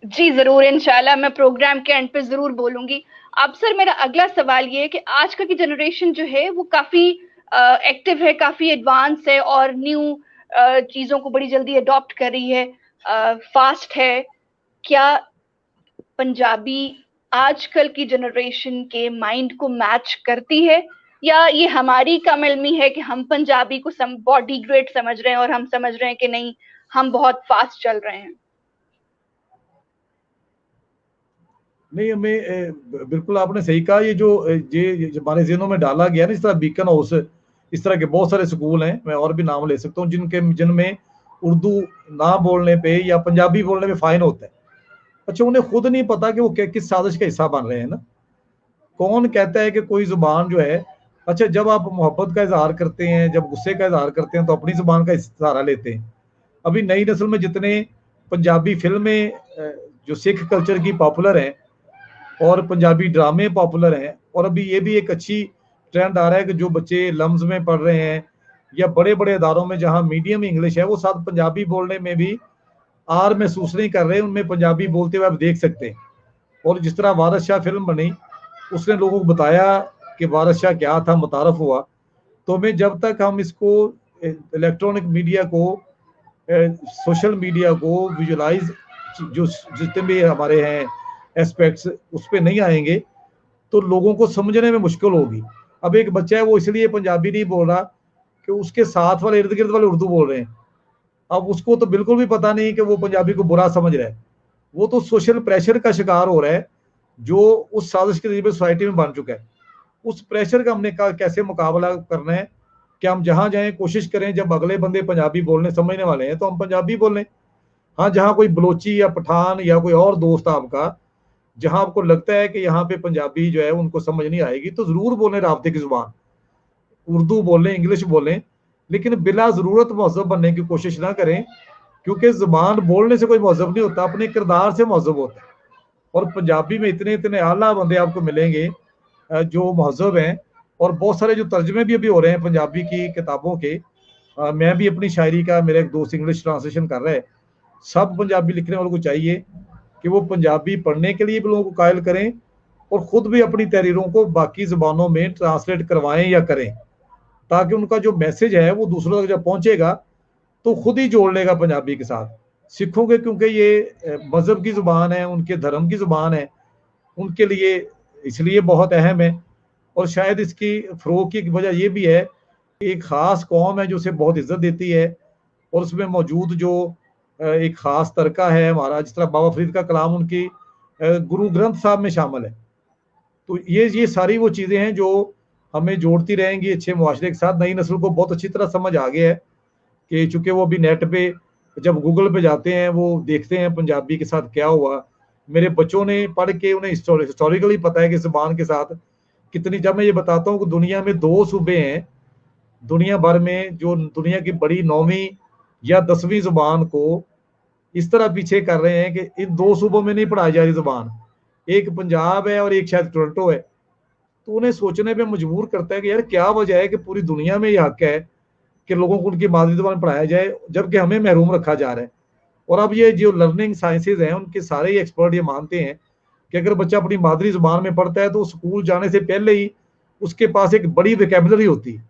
जी जरूर, इंशाल्लाह मैं प्रोग्राम के एंड पे जरूर बोलूंगी। अब सर मेरा अगला सवाल ये है कि आजकल की जनरेशन जो है वो काफी एक्टिव है, काफी एडवांस है और न्यू चीजों को बड़ी जल्दी अडॉप्ट कर रही है, फास्ट है। क्या पंजाबी आजकल की जनरेशन के माइंड को मैच करती है, या ये हमारी कमअल्मी है कि हम पंजाबी को बहुत डिग्रेड समझ रहे हैं और हम समझ रहे हैं कि नहीं, हम बहुत फास्ट चल रहे हैं? नहीं, हमें बिल्कुल आपने सही कहा। ये हमारे ज़हनों में डाला गया ना, इस तरह बीकन हाउस, इस तरह के बहुत सारे स्कूल हैं, मैं और भी नाम ले सकता हूँ जिनमें उर्दू ना बोलने पे या पंजाबी बोलने में फाइन होता है। अच्छा, उन्हें खुद नहीं पता कि वो किस साजिश का हिस्सा बन रहे हैं ना। कौन कहता है कि कोई जुबान जो है, अच्छा जब आप मोहब्बत का इजहार करते हैं, जब गुस्से का इजहार करते हैं तो अपनी जुबान का सहारा लेते हैं। अभी नई नस्ल में जितने पंजाबी फिल्में जो सिख कल्चर की पॉपुलर हैं और पंजाबी ड्रामे पॉपुलर हैं, और अभी ये भी एक अच्छी ट्रेंड आ रहा है कि जो बच्चे लम्स में पढ़ रहे हैं या बड़े बड़े अदारों में जहाँ मीडियम इंग्लिश है, वो साथ पंजाबी बोलने में भी आर महसूस नहीं कर रहे, उनमें पंजाबी बोलते हुए आप देख सकते हैं। और जिस तरह वारिस शाह फिल्म बनी, उसने लोगों को बताया कि वारिस शाह क्या था, मुतारफ हुआ। तो हमें जब तक हम इसको इलेक्ट्रॉनिक मीडिया को, सोशल मीडिया को विजुलाइज, जो जितने भी हमारे हैं एस्पेक्ट्स, उस पर नहीं आएंगे तो लोगों को समझने में मुश्किल होगी। अब एक बच्चा है, वो इसलिए पंजाबी नहीं बोल रहा कि उसके साथ वाले इर्द गिर्द वाले उर्दू बोल रहे हैं। अब उसको तो बिल्कुल भी पता नहीं कि वो पंजाबी को बुरा समझ रहा है, वो तो सोशल प्रेशर का शिकार हो रहा है जो उस साजिश के जरिए सोसाइटी में बन चुका है। उस प्रेशर का हमने कैसे मुकाबला करना है कि हम जहां जाएं कोशिश करें, जब अगले बंदे पंजाबी बोलने समझने वाले हैं तो हम पंजाबी बोलें। हाँ, जहां कोई बलोची या पठान या कोई और दोस्त आपका, जहां आपको लगता है कि यहाँ पे पंजाबी जो है उनको समझ नहीं आएगी, तो जरूर बोलें राब्ते की जुबान, उर्दू बोलें, इंग्लिश बोलें, लेकिन बिला जरूरत महजब बनने की कोशिश ना करें, क्योंकि जुबान बोलने से कोई महजब नहीं होता, अपने किरदार से महजब होता है। और पंजाबी में इतने इतने आला बंदे आपको मिलेंगे जो महजब हैं, और बहुत सारे जो तर्जमे भी अभी हो रहे हैं पंजाबी की किताबों के। मैं भी अपनी शायरी का, मेरा एक दोस्त इंग्लिश ट्रांसलेशन कर रहा है। सब पंजाबी लिखने वालों को चाहिए कि वो पंजाबी पढ़ने के लिए भी लोगों को कायल करें और खुद भी अपनी तहरीरों को बाकी ज़ुबानों में ट्रांसलेट करवाएं या करें, ताकि उनका जो मैसेज है वो दूसरों तक जब पहुंचेगा तो खुद ही जोड़ लेगा पंजाबी के साथ। सिखों के, क्योंकि ये मज़हब की ज़ुबान है, उनके धर्म की ज़ुबान है, उनके लिए इसलिए बहुत अहम है। और शायद इसकी फ़रोग़ की वजह ये भी है कि एक ख़ास कौम है जो उसे बहुत इज़्ज़त देती है, और उसमें मौजूद जो एक ख़ास तरका है हमारा, जिस तरह बाबा फरीद का कलाम उनकी गुरु ग्रंथ साहब में शामिल है। तो ये सारी वो चीज़ें हैं जो हमें जोड़ती रहेंगी अच्छे मुआशरे के साथ। नई नस्ल को बहुत अच्छी तरह समझ आ गया है कि चूंकि वो अभी नेट पे जब गूगल पे जाते हैं वो देखते हैं पंजाबी के साथ क्या हुआ। मेरे बच्चों ने पढ़ के, उन्हें हिस्टोरिकली पता है कि ज़ुबान के साथ कितनी, जब मैं ये बताता हूँ कि दुनिया में 2 सूबे हैं दुनिया भर में जो दुनिया की बड़ी 9वीं या 10वीं ज़ुबान को इस तरह पीछे कर रहे हैं कि इन 2 सूबों में नहीं पढ़ाई जा रही ज़ुबान, एक पंजाब है और एक शायद टोरंटो है। तो उन्हें सोचने पे मजबूर करता है कि यार क्या वजह है कि पूरी दुनिया में ये हक है कि लोगों को उनकी मादरी ज़ुबान पढ़ाया जाए, जबकि हमें महरूम रखा जा रहा है। और अब ये जो लर्निंग साइंसेज हैं, उनके सारे ही एक्सपर्ट ये मानते हैं कि अगर बच्चा अपनी मादरी ज़ुबान में पढ़ता है तो स्कूल जाने से पहले ही उसके पास एक बड़ी वोकैबुलरी होती है।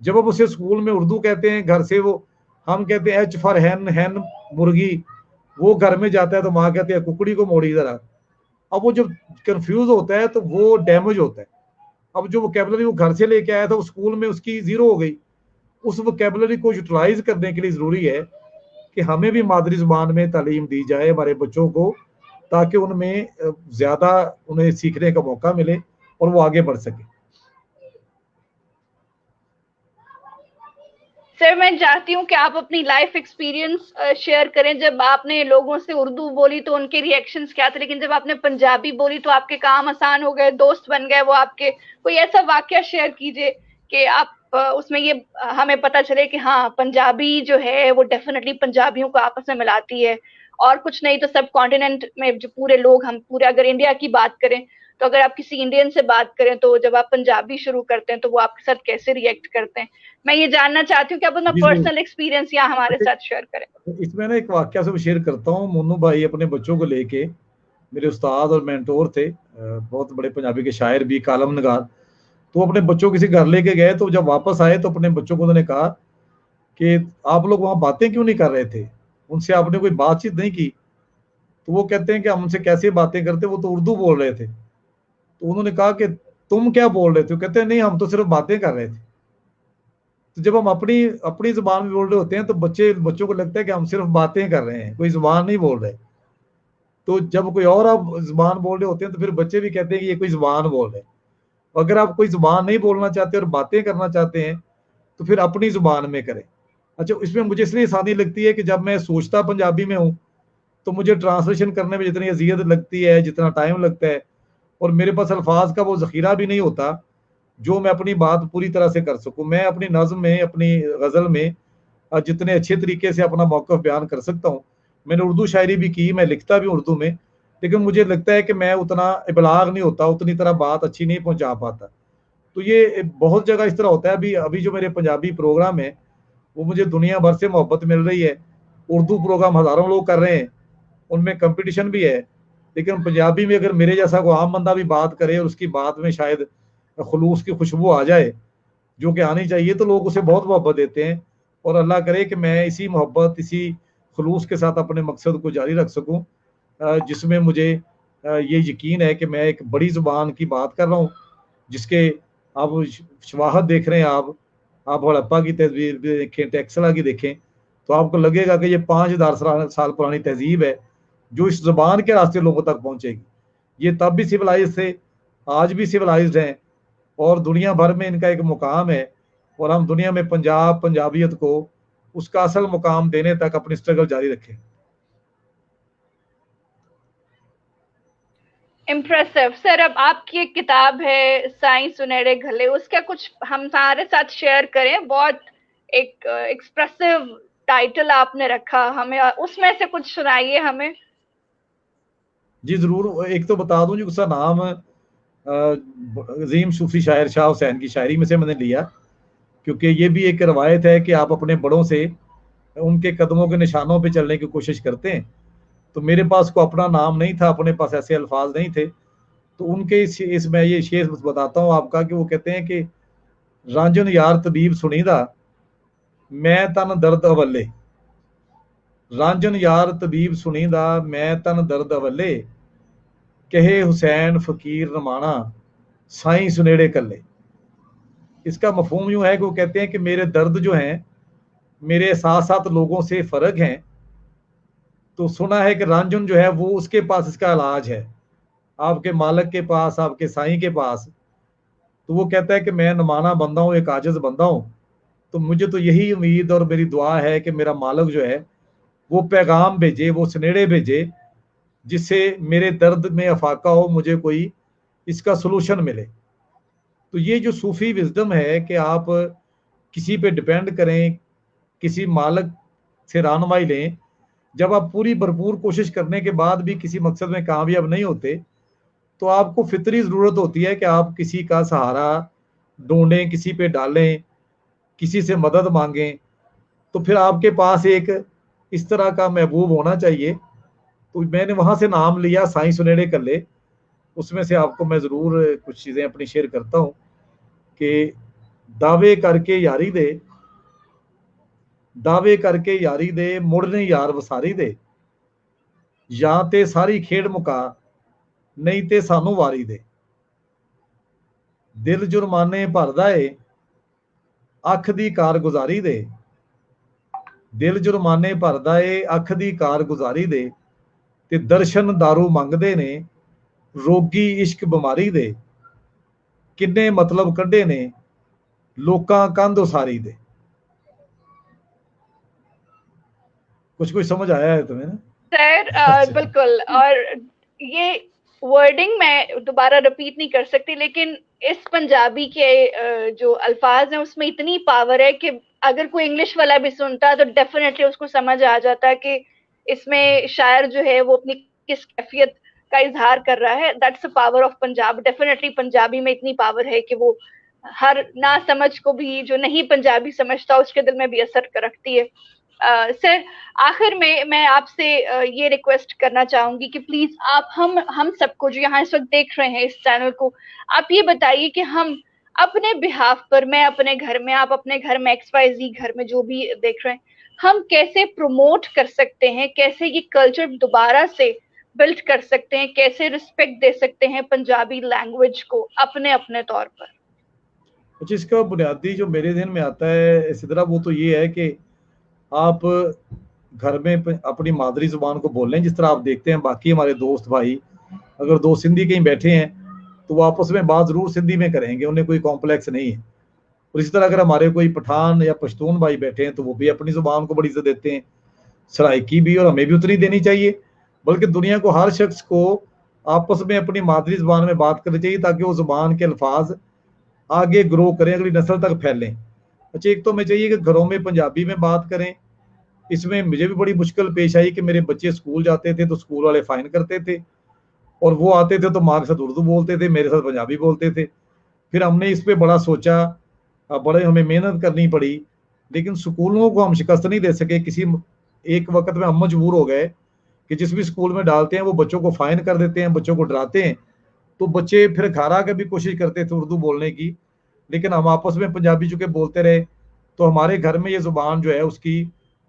जब अब उसे स्कूल में उर्दू कहते हैं, घर से वो, हम कहते हैं एच फॉर हैन, हैन मुर्गी, वो घर में जाता है तो माँ कहती है कुकड़ी को मोड़ी जरा। अब वो जब कंफ्यूज होता है तो वो डैमेज होता है। अब जो वोकैबुलरी वो घर से लेके आया था वो स्कूल में उसकी जीरो हो गई। उस वोकैबुलरी को यूटिलाइज करने के लिए जरूरी है कि हमें भी मादरी जुबान में तालीम दी जाए हमारे बच्चों को, ताकि उनमें ज्यादा उन्हें सीखने का मौका मिले और वो आगे बढ़ सके। सर मैं चाहती हूँ कि आप अपनी लाइफ एक्सपीरियंस शेयर करें। जब आपने लोगों से उर्दू बोली तो उनके रिएक्शंस क्या थे, लेकिन जब आपने पंजाबी बोली तो आपके काम आसान हो गए, दोस्त बन गए वो आपके। कोई ऐसा वाकया शेयर कीजिए कि आप उसमें ये हमें पता चले कि हाँ पंजाबी जो है वो डेफिनेटली पंजाबियों को आपस में मिलाती है, और कुछ नहीं तो सब कॉन्टिनेंट में जो पूरे लोग, हम पूरे अगर इंडिया की बात करें तो अगर आप किसी इंडियन से बात करें तो जब आप पंजाबी शुरू करते हैं तो वो आपके साथ कैसे रिएक्ट करते हैं। मैं ये जानना चाहती हूँ कि आप अपना पर्सनल एक्सपीरियंस यहाँ हमारे साथ शेयर करें। इसमें ना एक वाक्य से शेयर करता हूँ। मोनू भाई अपने बच्चों को लेके मेरे उस्ताद और मेंटोर थे, बहुत बड़े पंजाबी के शायर भी, कालम नगार। तो अपने बच्चों किसी घर लेके गए, तो जब वापस आए तो अपने बच्चों को उन्होंने कहा कि आप लोग वहां बातें क्यों नहीं कर रहे थे, उनसे आपने कोई बातचीत नहीं की। तो वो कहते हैं कि हम उनसे कैसे बातें करते, वो तो उर्दू बोल रहे थे। तो उन्होंने कहा कि तुम क्या बोल रहे थे, कहते हैं नहीं हम तो सिर्फ बातें कर रहे थे। तो जब हम अपनी अपनी जुबान में बोल रहे होते हैं तो बच्चों को लगता है कि हम सिर्फ बातें कर रहे हैं, कोई जुबान नहीं बोल रहे। तो जब कोई और आप जुबान बोल रहे होते हैं तो फिर बच्चे भी कहते हैं कि ये कोई जुबान बोल रहे हैं। अगर आप कोई जुबान नहीं बोलना चाहते और बातें करना चाहते हैं तो फिर अपनी जुबान में करें। अच्छा, इसमें मुझे इसलिए आसानी लगती है कि जब मैं सोचता पंजाबी में हूँ तो मुझे ट्रांसलेशन करने में जितनी अजियत लगती है, जितना टाइम लगता है, और मेरे पास अल्फाज का वो जखीरा भी नहीं होता जो मैं अपनी बात पूरी तरह से कर सकूं। मैं अपनी नज्म में, अपनी गज़ल में जितने अच्छे तरीके से अपना मौक़िफ़ बयान कर सकता हूँ। मैंने उर्दू शायरी भी की, मैं लिखता भी उर्दू में, लेकिन मुझे लगता है कि मैं उतना इबलाग नहीं होता, उतनी तरह बात अच्छी नहीं पहुँचा पाता। तो ये बहुत जगह इस तरह होता है। अभी अभी जो मेरे पंजाबी प्रोग्राम है, वो मुझे दुनिया भर से मोहब्बत मिल रही है। उर्दू प्रोग्राम हज़ारों लोग कर रहे हैं, उनमें कॉम्पिटिशन भी है। लेकिन पंजाबी में अगर मेरे जैसा कोई आम बंदा भी बात करे और उसकी बात में शायद खुलूस की खुशबू आ जाए, जो कि आनी चाहिए, तो लोग उसे बहुत मोहब्बत देते हैं। और अल्लाह करे कि मैं इसी मोहब्बत, इसी खुलूस के साथ अपने मकसद को जारी रख सकूं, जिसमें मुझे ये यकीन है कि मैं एक बड़ी ज़ुबान की बात कर रहा हूँ, जिसके आप शवाहद देख रहे हैं। आप हड़प्पा की तस्वीर भी देखें, टेक्सला की देखें, तो आपको लगेगा कि ये 5000 साल पुरानी तहजीब है जो इस ज़ुबान के रास्ते लोगों तक पहुंचेगी। ये तब भी सिविलाइज थे, आज भी सिविलाइज्ड हैं, और दुनिया भर में इनका एक मुकाम है। और हम दुनिया में पंजाबियत को उसका असल मुकाम देने तक अपनी स्ट्रगल जारी रखें। Impressive sir. अब आपकी एक किताब है साईं सुनहरे गले, उसका कुछ हम हमारे साथ शेयर करें। बहुत एक एक्सप्रेसिव टाइटल आपने रखा, हमें उसमें से कुछ सुनाइए हमें। जी जरूर, एक तो बता दूं जी, उसका नाम अजीम सूफी शायर शाह हुसैन की शायरी में से मैंने लिया, क्योंकि ये भी एक रवायत है कि आप अपने बड़ों से उनके कदमों के निशानों पे चलने की कोशिश करते हैं। तो मेरे पास को अपना नाम नहीं था, अपने पास ऐसे अल्फाज नहीं थे, तो उनके इस मैं ये शेर बताता हूँ आपका कि वो कहते हैं कि रांझन यार तबीब सुनीदा, मैं तन दर्द अवले। रांझन यार तबीब सुनीदा, मैं तन दर्द अवले, कहे हुसैन फकीर रमाना, साईं सुनेड़े कल्ले। इसका मफहूम यूं है कि वो कहते हैं कि मेरे दर्द जो हैं, मेरे साथ साथ लोगों से फर्क हैं, तो सुना है कि रांझन जो है वो उसके पास इसका इलाज है, आपके मालिक के पास, आपके साईं के पास। तो वो कहता है कि मैं नमाना बंदा हूँ, एक आजिज बंदा हूँ, तो मुझे तो यही उम्मीद और मेरी दुआ है कि मेरा मालिक जो है वो पैगाम भेजे, वो सनेड़े भेजे, जिससे मेरे दर्द में अफाका हो, मुझे कोई इसका सोल्यूशन मिले। तो ये जो सूफी विजडम है कि आप किसी पे डिपेंड करें, किसी मालिक से रहनुमाई लें, जब आप पूरी भरपूर कोशिश करने के बाद भी किसी मकसद में कामयाब नहीं होते, तो आपको फितरी ज़रूरत होती है कि आप किसी का सहारा ढूंढें, किसी पे डालें, किसी से मदद मांगें। तो फिर आपके पास एक इस तरह का महबूब होना चाहिए। तो मैंने वहां से नाम लिया साईं सुनेड़े कल्ले। उसमें से आपको मैं ज़रूर कुछ चीज़ें अपनी शेयर करता हूँ कि दावे करके यारी दे, दावे करके यारी दे, मुड़ नहीं यार वसारी दे, ਜਾਂ ਤੇ ਸਾਰੀ ਖੇਡ ਮੁਕਾ, ਨਹੀਂ ਤੇ ਸਾਨੂੰ ਵਾਰੀ ਦੇ। ਦਿਲ ਜੁਰਮਾਨੇ ਭਰਦਾ ਏ, ਅੱਖ ਦੀ ਕਾਰਗੁਜ਼ਾਰੀ ਦੇ। ਦਿਲ ਜੁਰਮਾਨੇ ਭਰਦਾ ਏ, ਅੱਖ ਦੀ ਕਾਰਗੁਜ਼ਾਰੀ ਦੇ, ਤੇ ਦਰਸ਼ਨ दारू ਮੰਗਦੇ ਨੇ ਰੋਗੀ ਇਸ਼ਕ ਬਿਮਾਰੀ ਦੇ। ਕਿੰਨੇ ਮਤਲਬ ਕੱਢੇ ਨੇ ਲੋਕਾਂ ਕੰਧ ਉਸਾਰੀ ਦੇ। कुछ कुछ समझ आया है तुम्हें ना? सर अच्छा। बिल्कुल। और ये वर्डिंग मैं दोबारा रिपीट नहीं कर सकती, लेकिन इस पंजाबी के जो अल्फाज हैं उसमें इतनी पावर है कि अगर कोई इंग्लिश वाला भी सुनता तो डेफिनेटली उसको समझ आ जाता कि इसमें शायर जो है वो अपनी किस कैफियत का इजहार कर रहा है। That's the power of Punjab. Definitely Punjabi में इतनी पावर है कि वो हर ना समझ को भी, जो नहीं पंजाबी समझता, उसके दिल में भी असर रखती है। सर, आखिर में मैं आपसे ये रिक्वेस्ट करना चाहूंगी कि प्लीज आप हम सबको जो यहाँ इस वक्त देख रहे हैं इस चैनल को, आप ये बताइए कि हम अपने बिहाफ पर, मैं अपने घर में, आप अपने घर में, XYZ घर में जो भी देख रहे हैं, हम कैसे प्रमोट कर सकते हैं, कैसे ये कल्चर दोबारा से बिल्ड कर सकते हैं, कैसे रिस्पेक्ट दे सकते हैं पंजाबी लैंग्वेज को अपने अपने तौर पर। इसका बुनियादी जो मेरे ध्यान में आता है सिद्रा, वो तो ये है कि आप घर में अपनी मादरी जुबान को बोलें। जिस तरह आप देखते हैं बाकी हमारे दोस्त भाई, अगर दो सिंधी कहीं बैठे हैं तो वो आपस में बात जरूर सिंधी में करेंगे, उन्हें कोई कॉम्प्लेक्स नहीं है। और इसी तरह अगर हमारे कोई पठान या पश्तून भाई बैठे हैं तो वो भी अपनी जुबान को बड़ी इज्जत देते हैं, सराइकी भी, और हमें भी उतनी देनी चाहिए। बल्कि दुनिया को, हर शख्स को आपस में अपनी मादरी जुबान में बात करनी चाहिए, ताकि वो जुबान के अल्फाज आगे ग्रो करें, अगली नस्ल तक फैलें। अच्छा, एक तो हमें चाहिए कि घरों में पंजाबी में बात करें। इसमें मुझे भी बड़ी मुश्किल पेश आई कि मेरे बच्चे स्कूल जाते थे तो स्कूल वाले फाइन करते थे, और वो आते थे तो माँ के साथ उर्दू बोलते थे, मेरे साथ पंजाबी बोलते थे। फिर हमने इस पे बड़ा सोचा, बड़े हमें मेहनत करनी पड़ी, लेकिन स्कूलों को हम शिकस्त नहीं दे सके। किसी एक वक्त में हम मजबूर हो गए कि जिस भी स्कूल में डालते हैं वो बच्चों को फाइन कर देते हैं, बच्चों को डराते हैं। तो बच्चे फिर घर आकर भी कोशिश करते थे उर्दू बोलने की, लेकिन हम आपस में पंजाबी चूंकि बोलते रहे तो हमारे घर में ये जुबान जो है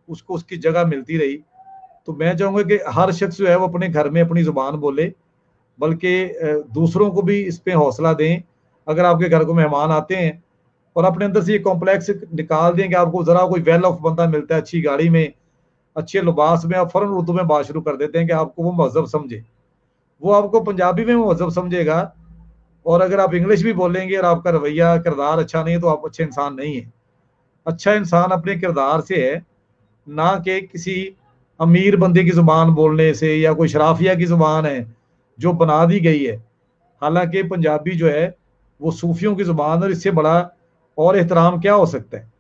उसको उसकी जगह मिलती रही। तो मैं चाहूंगा कि हर शख्स जो है वो अपने घर में अपनी जुबान बोले, बल्कि दूसरों को भी इस पे हौसला दें। अगर आपके घर को मेहमान आते हैं और अपने अंदर से ये कॉम्प्लेक्स निकाल दें कि आपको जरा कोई वेल ऑफ बंदा मिलता है अच्छी गाड़ी में, अच्छे लिबास में, आप फौरन उर्दू में बात शुरू कर देते हैं कि आपको वो महजब समझे। वो आपको पंजाबी में महजब समझेगा। और अगर आप इंग्लिश भी बोलेंगे और आपका रवैया किरदार अच्छा नहीं है तो आप अच्छे इंसान नहीं है। अच्छा इंसान अपने किरदार से है, ना कि किसी अमीर बंदे की जुबान बोलने से, या कोई शराफिया की जुबान है जो बना दी गई है। हालांकि पंजाबी जो है वो सूफियों की जुबान, और इससे बड़ा और एहतराम क्या हो सकता है।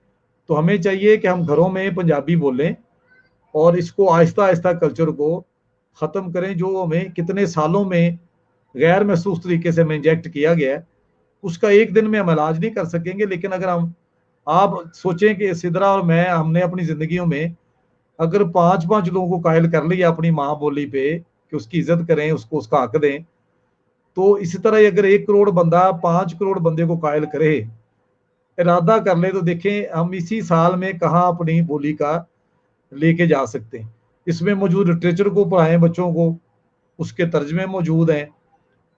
तो हमें चाहिए कि हम घरों में पंजाबी बोलें और इसको आहिस्ता आहिस्ता कल्चर को ख़त्म करें, जो हमें कितने सालों में गैर महसूस तरीके से हमें इंजेक्ट किया गया है। उसका एक दिन में हम इलाज नहीं कर सकेंगे, लेकिन अगर हम, आप सोचें कि सिद्रा और मैं, हमने अपनी जिंदगियों में अगर 5-5 लोगों को कायल कर लिया अपनी माँ बोली पे कि उसकी इज्जत करें, उसको उसका हक दें, तो इसी तरह अगर 1 करोड़ बंदा 5 करोड़ बंदे को कायल करे, इरादा कर ले, तो देखें हम इसी साल में कहाँ अपनी बोली का लेके जा सकते हैं। इसमें मौजूद लिटरेचर को पढ़ाएं बच्चों को, उसके तर्जमे मौजूद हैं,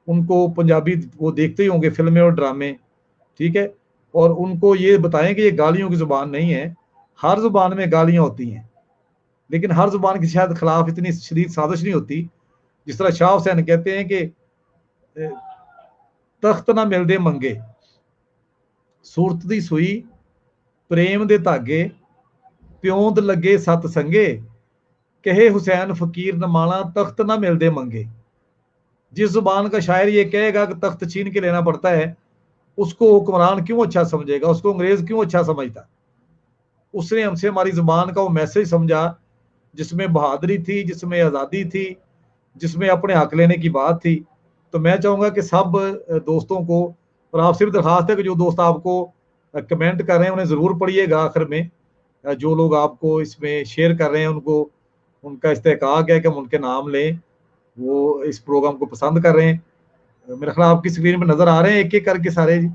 उनको पंजाबी वो देखते ही होंगे फिल्में और ड्रामे, ठीक है। और उनको ये बताएं कि ये गालियों की जुबान नहीं है। हर जुबान में गालियां होती हैं, लेकिन हर जुबान के शायद खिलाफ इतनी शदीद साजिश नहीं होती। जिस तरह शाह हुसैन कहते हैं कि तख्त ना मिलदे मंगे, सूरत दी सुई, प्रेम दे धागे, प्योंद लगे सत संगे, कहे हुसैन फकीर नमाना, तख्त ना मिलदे मंगे। जिस जुबान का शायर ये कहेगा कि तख्त छीन के लेना पड़ता है, उसको हुक्मरान क्यों अच्छा समझेगा, उसको अंग्रेज क्यों अच्छा समझता। उसने हमसे हमारी जुबान का वो मैसेज समझा जिसमें बहादुरी थी, जिसमें आज़ादी थी, जिसमें अपने हक लेने की बात थी। तो मैं चाहूँगा कि सब दोस्तों को, और आपसे भी दरखास्त है कि जो दोस्त आपको कमेंट कर रहे हैं उन्हें ज़रूर पढ़िएगा। आखिर में जो लोग आपको इसमें शेयर कर रहे हैं उनको, उनका इस्तेहकाक है कि हम उनके नाम लें, वो इस प्रोग्राम को पसंद कर रहे हैं। मेरा ख्याल आपकी स्क्रीन पे नजर आ रहे हैं एक एक करके सारे जी।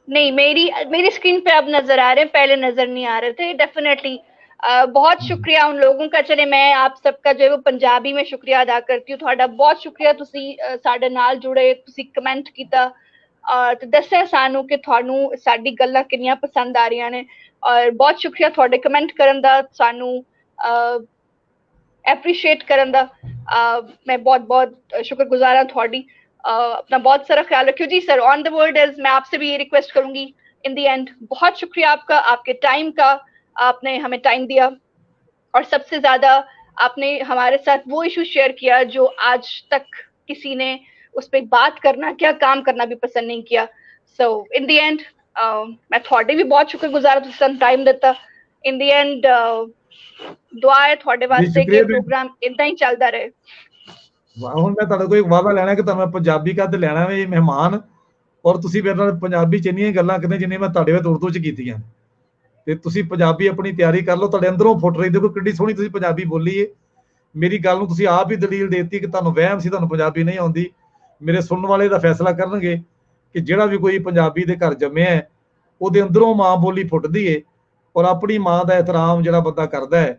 नहीं, मेरी मेरी स्क्रीन पे अब नजर आ रहे हैं, पहले नजर नहीं आ रहे थे। डेफिनेटली बहुत शुक्रिया उन लोगों का। चले मैं आप सबका जो है वो पंजाबी में शुक्रिया अदा करती हूँ। ਤੁਹਾਡਾ बहुत शुक्रिया, ਤੁਸੀਂ ਸਾਡੇ ਨਾਲ ਜੁੜੇ, ਤੁਸੀਂ ਕਮੈਂਟ ਕੀਤਾ ਤੇ ਦੱਸਿਆ ਸਾਨੂੰ ਕਿ ਤੁਹਾਨੂੰ ਸਾਡੀ ਗੱਲਾਂ ਕਿੰਨੀਆਂ ਪਸੰਦ ਆ ਰਹੀਆਂ ਨੇ। ਔਰ ਬਹੁਤ ਸ਼ੁਕਰੀਆ ਤੁਹਾਡੇ ਕਮੈਂਟ ਕਰਨ ਦਾ, ਸਾਨੂੰ एप्रीशिएट करन दा। मैं बहुत बहुत शुक्रगुजार हाँ थोड़ी। अपना बहुत सारा ख्याल रखियो जी sir. On the word is, मैं आपसे भी ये रिक्वेस्ट करूंगी इन द एंड, बहुत शुक्रिया आपका, आपके टाइम का, आपने हमें टाइम दिया, और सबसे ज्यादा आपने हमारे साथ वो इशू शेयर किया जो आज तक किसी ने उस पर बात करना, क्या काम करना भी पसंद नहीं किया। सो इन द एंड मैं थोड़े भी बहुत शुक्रगुजार, तुम टाइम दिता। इन द एंड दुआ है थोड़े वास्ते कि प्रोग्राम इदा ही चलता रहे। ਹੁਣ ਮੈਂ ਤੁਹਾਡੇ ਕੋਲ ਇੱਕ ਵਾਅਦਾ ਲੈਣਾ ਕਿ ਤੁਹਾਨੂੰ ਮੈਂ ਪੰਜਾਬੀ ਕੱਦ ਲੈਣਾ ਵੇ ਮਹਿਮਾਨ, ਔਰ ਤੁਸੀਂ ਮੇਰੇ ਨਾਲ ਪੰਜਾਬੀ 'ਚ ਇੰਨੀਆਂ ਗੱਲਾਂ ਕਰਦੇ ਜਿੰਨੀਆਂ ਮੈਂ ਤੁਹਾਡੇ ਵਿੱਚ ਉਰਦੂ 'ਚ ਕੀਤੀਆਂ ਤੇ ਤੁਸੀਂ ਪੰਜਾਬੀ ਆਪਣੀ ਤਿਆਰੀ ਕਰ ਲਓ, ਤੁਹਾਡੇ ਅੰਦਰੋਂ ਫੁੱਟ ਰਹੀ। ਦੇਖੋ ਕਿੰਨੀ ਸੋਹਣੀ ਤੁਸੀਂ ਪੰਜਾਬੀ ਬੋਲੀ ਏ। ਮੇਰੀ ਗੱਲ ਨੂੰ ਤੁਸੀਂ ਆਪ ਹੀ ਦਲੀਲ ਦੇਤੀ ਕਿ ਤੁਹਾਨੂੰ ਵਹਿਮ ਸੀ, ਤੁਹਾਨੂੰ ਪੰਜਾਬੀ ਨਹੀਂ ਆਉਂਦੀ। ਮੇਰੇ ਸੁਣਨ ਵਾਲੇ ਦਾ ਫੈਸਲਾ ਕਰਨਗੇ ਕਿ ਜਿਹੜਾ ਵੀ ਕੋਈ ਪੰਜਾਬੀ ਦੇ ਘਰ ਜੰਮਿਆ ਹੈ, ਉਹਦੇ ਅੰਦਰੋਂ ਮਾਂ ਬੋਲੀ ਫੁੱਟਦੀ ਏ ਔਰ ਆਪਣੀ ਮਾਂ ਦਾ ਇਹਤਰਾਮ ਜਿਹੜਾ ਬੰਦਾ ਕਰਦਾ ਹੈ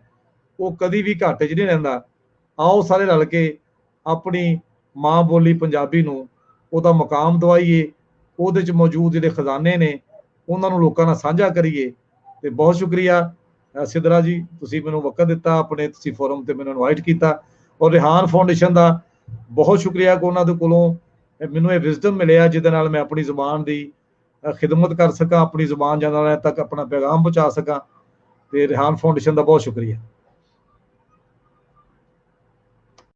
ਉਹ ਕਦੀ ਵੀ ਘਾਟੇ 'ਚ ਨਹੀਂ ਰਹਿੰਦਾ। ਆਓ ਸਾਰੇ ਰਲ ਕੇ ਆਪਣੀ ਮਾਂ ਬੋਲੀ ਪੰਜਾਬੀ ਨੂੰ ਉਹਦਾ ਮੁਕਾਮ ਦਵਾਈਏ, ਉਹਦੇ 'ਚ ਮੌਜੂਦ ਜਿਹੜੇ ਖਜ਼ਾਨੇ ਨੇ ਉਹਨਾਂ ਨੂੰ ਲੋਕਾਂ ਨਾਲ ਸਾਂਝਾ ਕਰੀਏ। ਤੇ ਬਹੁਤ ਸ਼ੁਕਰੀਆ ਸਿਦਰਾ ਜੀ, ਤੁਸੀਂ ਮੈਨੂੰ ਵਕਤ ਦਿੱਤਾ, ਆਪਣੇ ਤੁਸੀਂ ਫੋਰਮ ਤੇ ਮੈਨੂੰ ਇਨਵਾਈਟ ਕੀਤਾ। ਔਰ ਰਿਹਾਨ ਫਾਊਂਡੇਸ਼ਨ ਦਾ ਬਹੁਤ ਸ਼ੁਕਰੀਆ ਕਿ ਉਹਨਾਂ ਦੇ ਕੋਲੋਂ ਮੈਨੂੰ ਇਹ ਵਿਜ਼ਡਮ ਮਿਲਿਆ ਜਿਹਦੇ ਨਾਲ ਮੈਂ ਆਪਣੀ ਜ਼ੁਬਾਨ ਦੀ ਖਿਦਮਤ ਕਰ ਸਕਾਂ, ਆਪਣੀ ਜ਼ੁਬਾਨ ਜਨਾਲਿਆਂ ਤੱਕ ਆਪਣਾ ਪੈਗਾਮ ਪਹੁੰਚਾ ਸਕਾਂ। ਤੇ ਰਿਹਾਨ ਫਾਊਂਡੇਸ਼ਨ ਦਾ ਬਹੁਤ ਸ਼ੁਕਰੀਆ।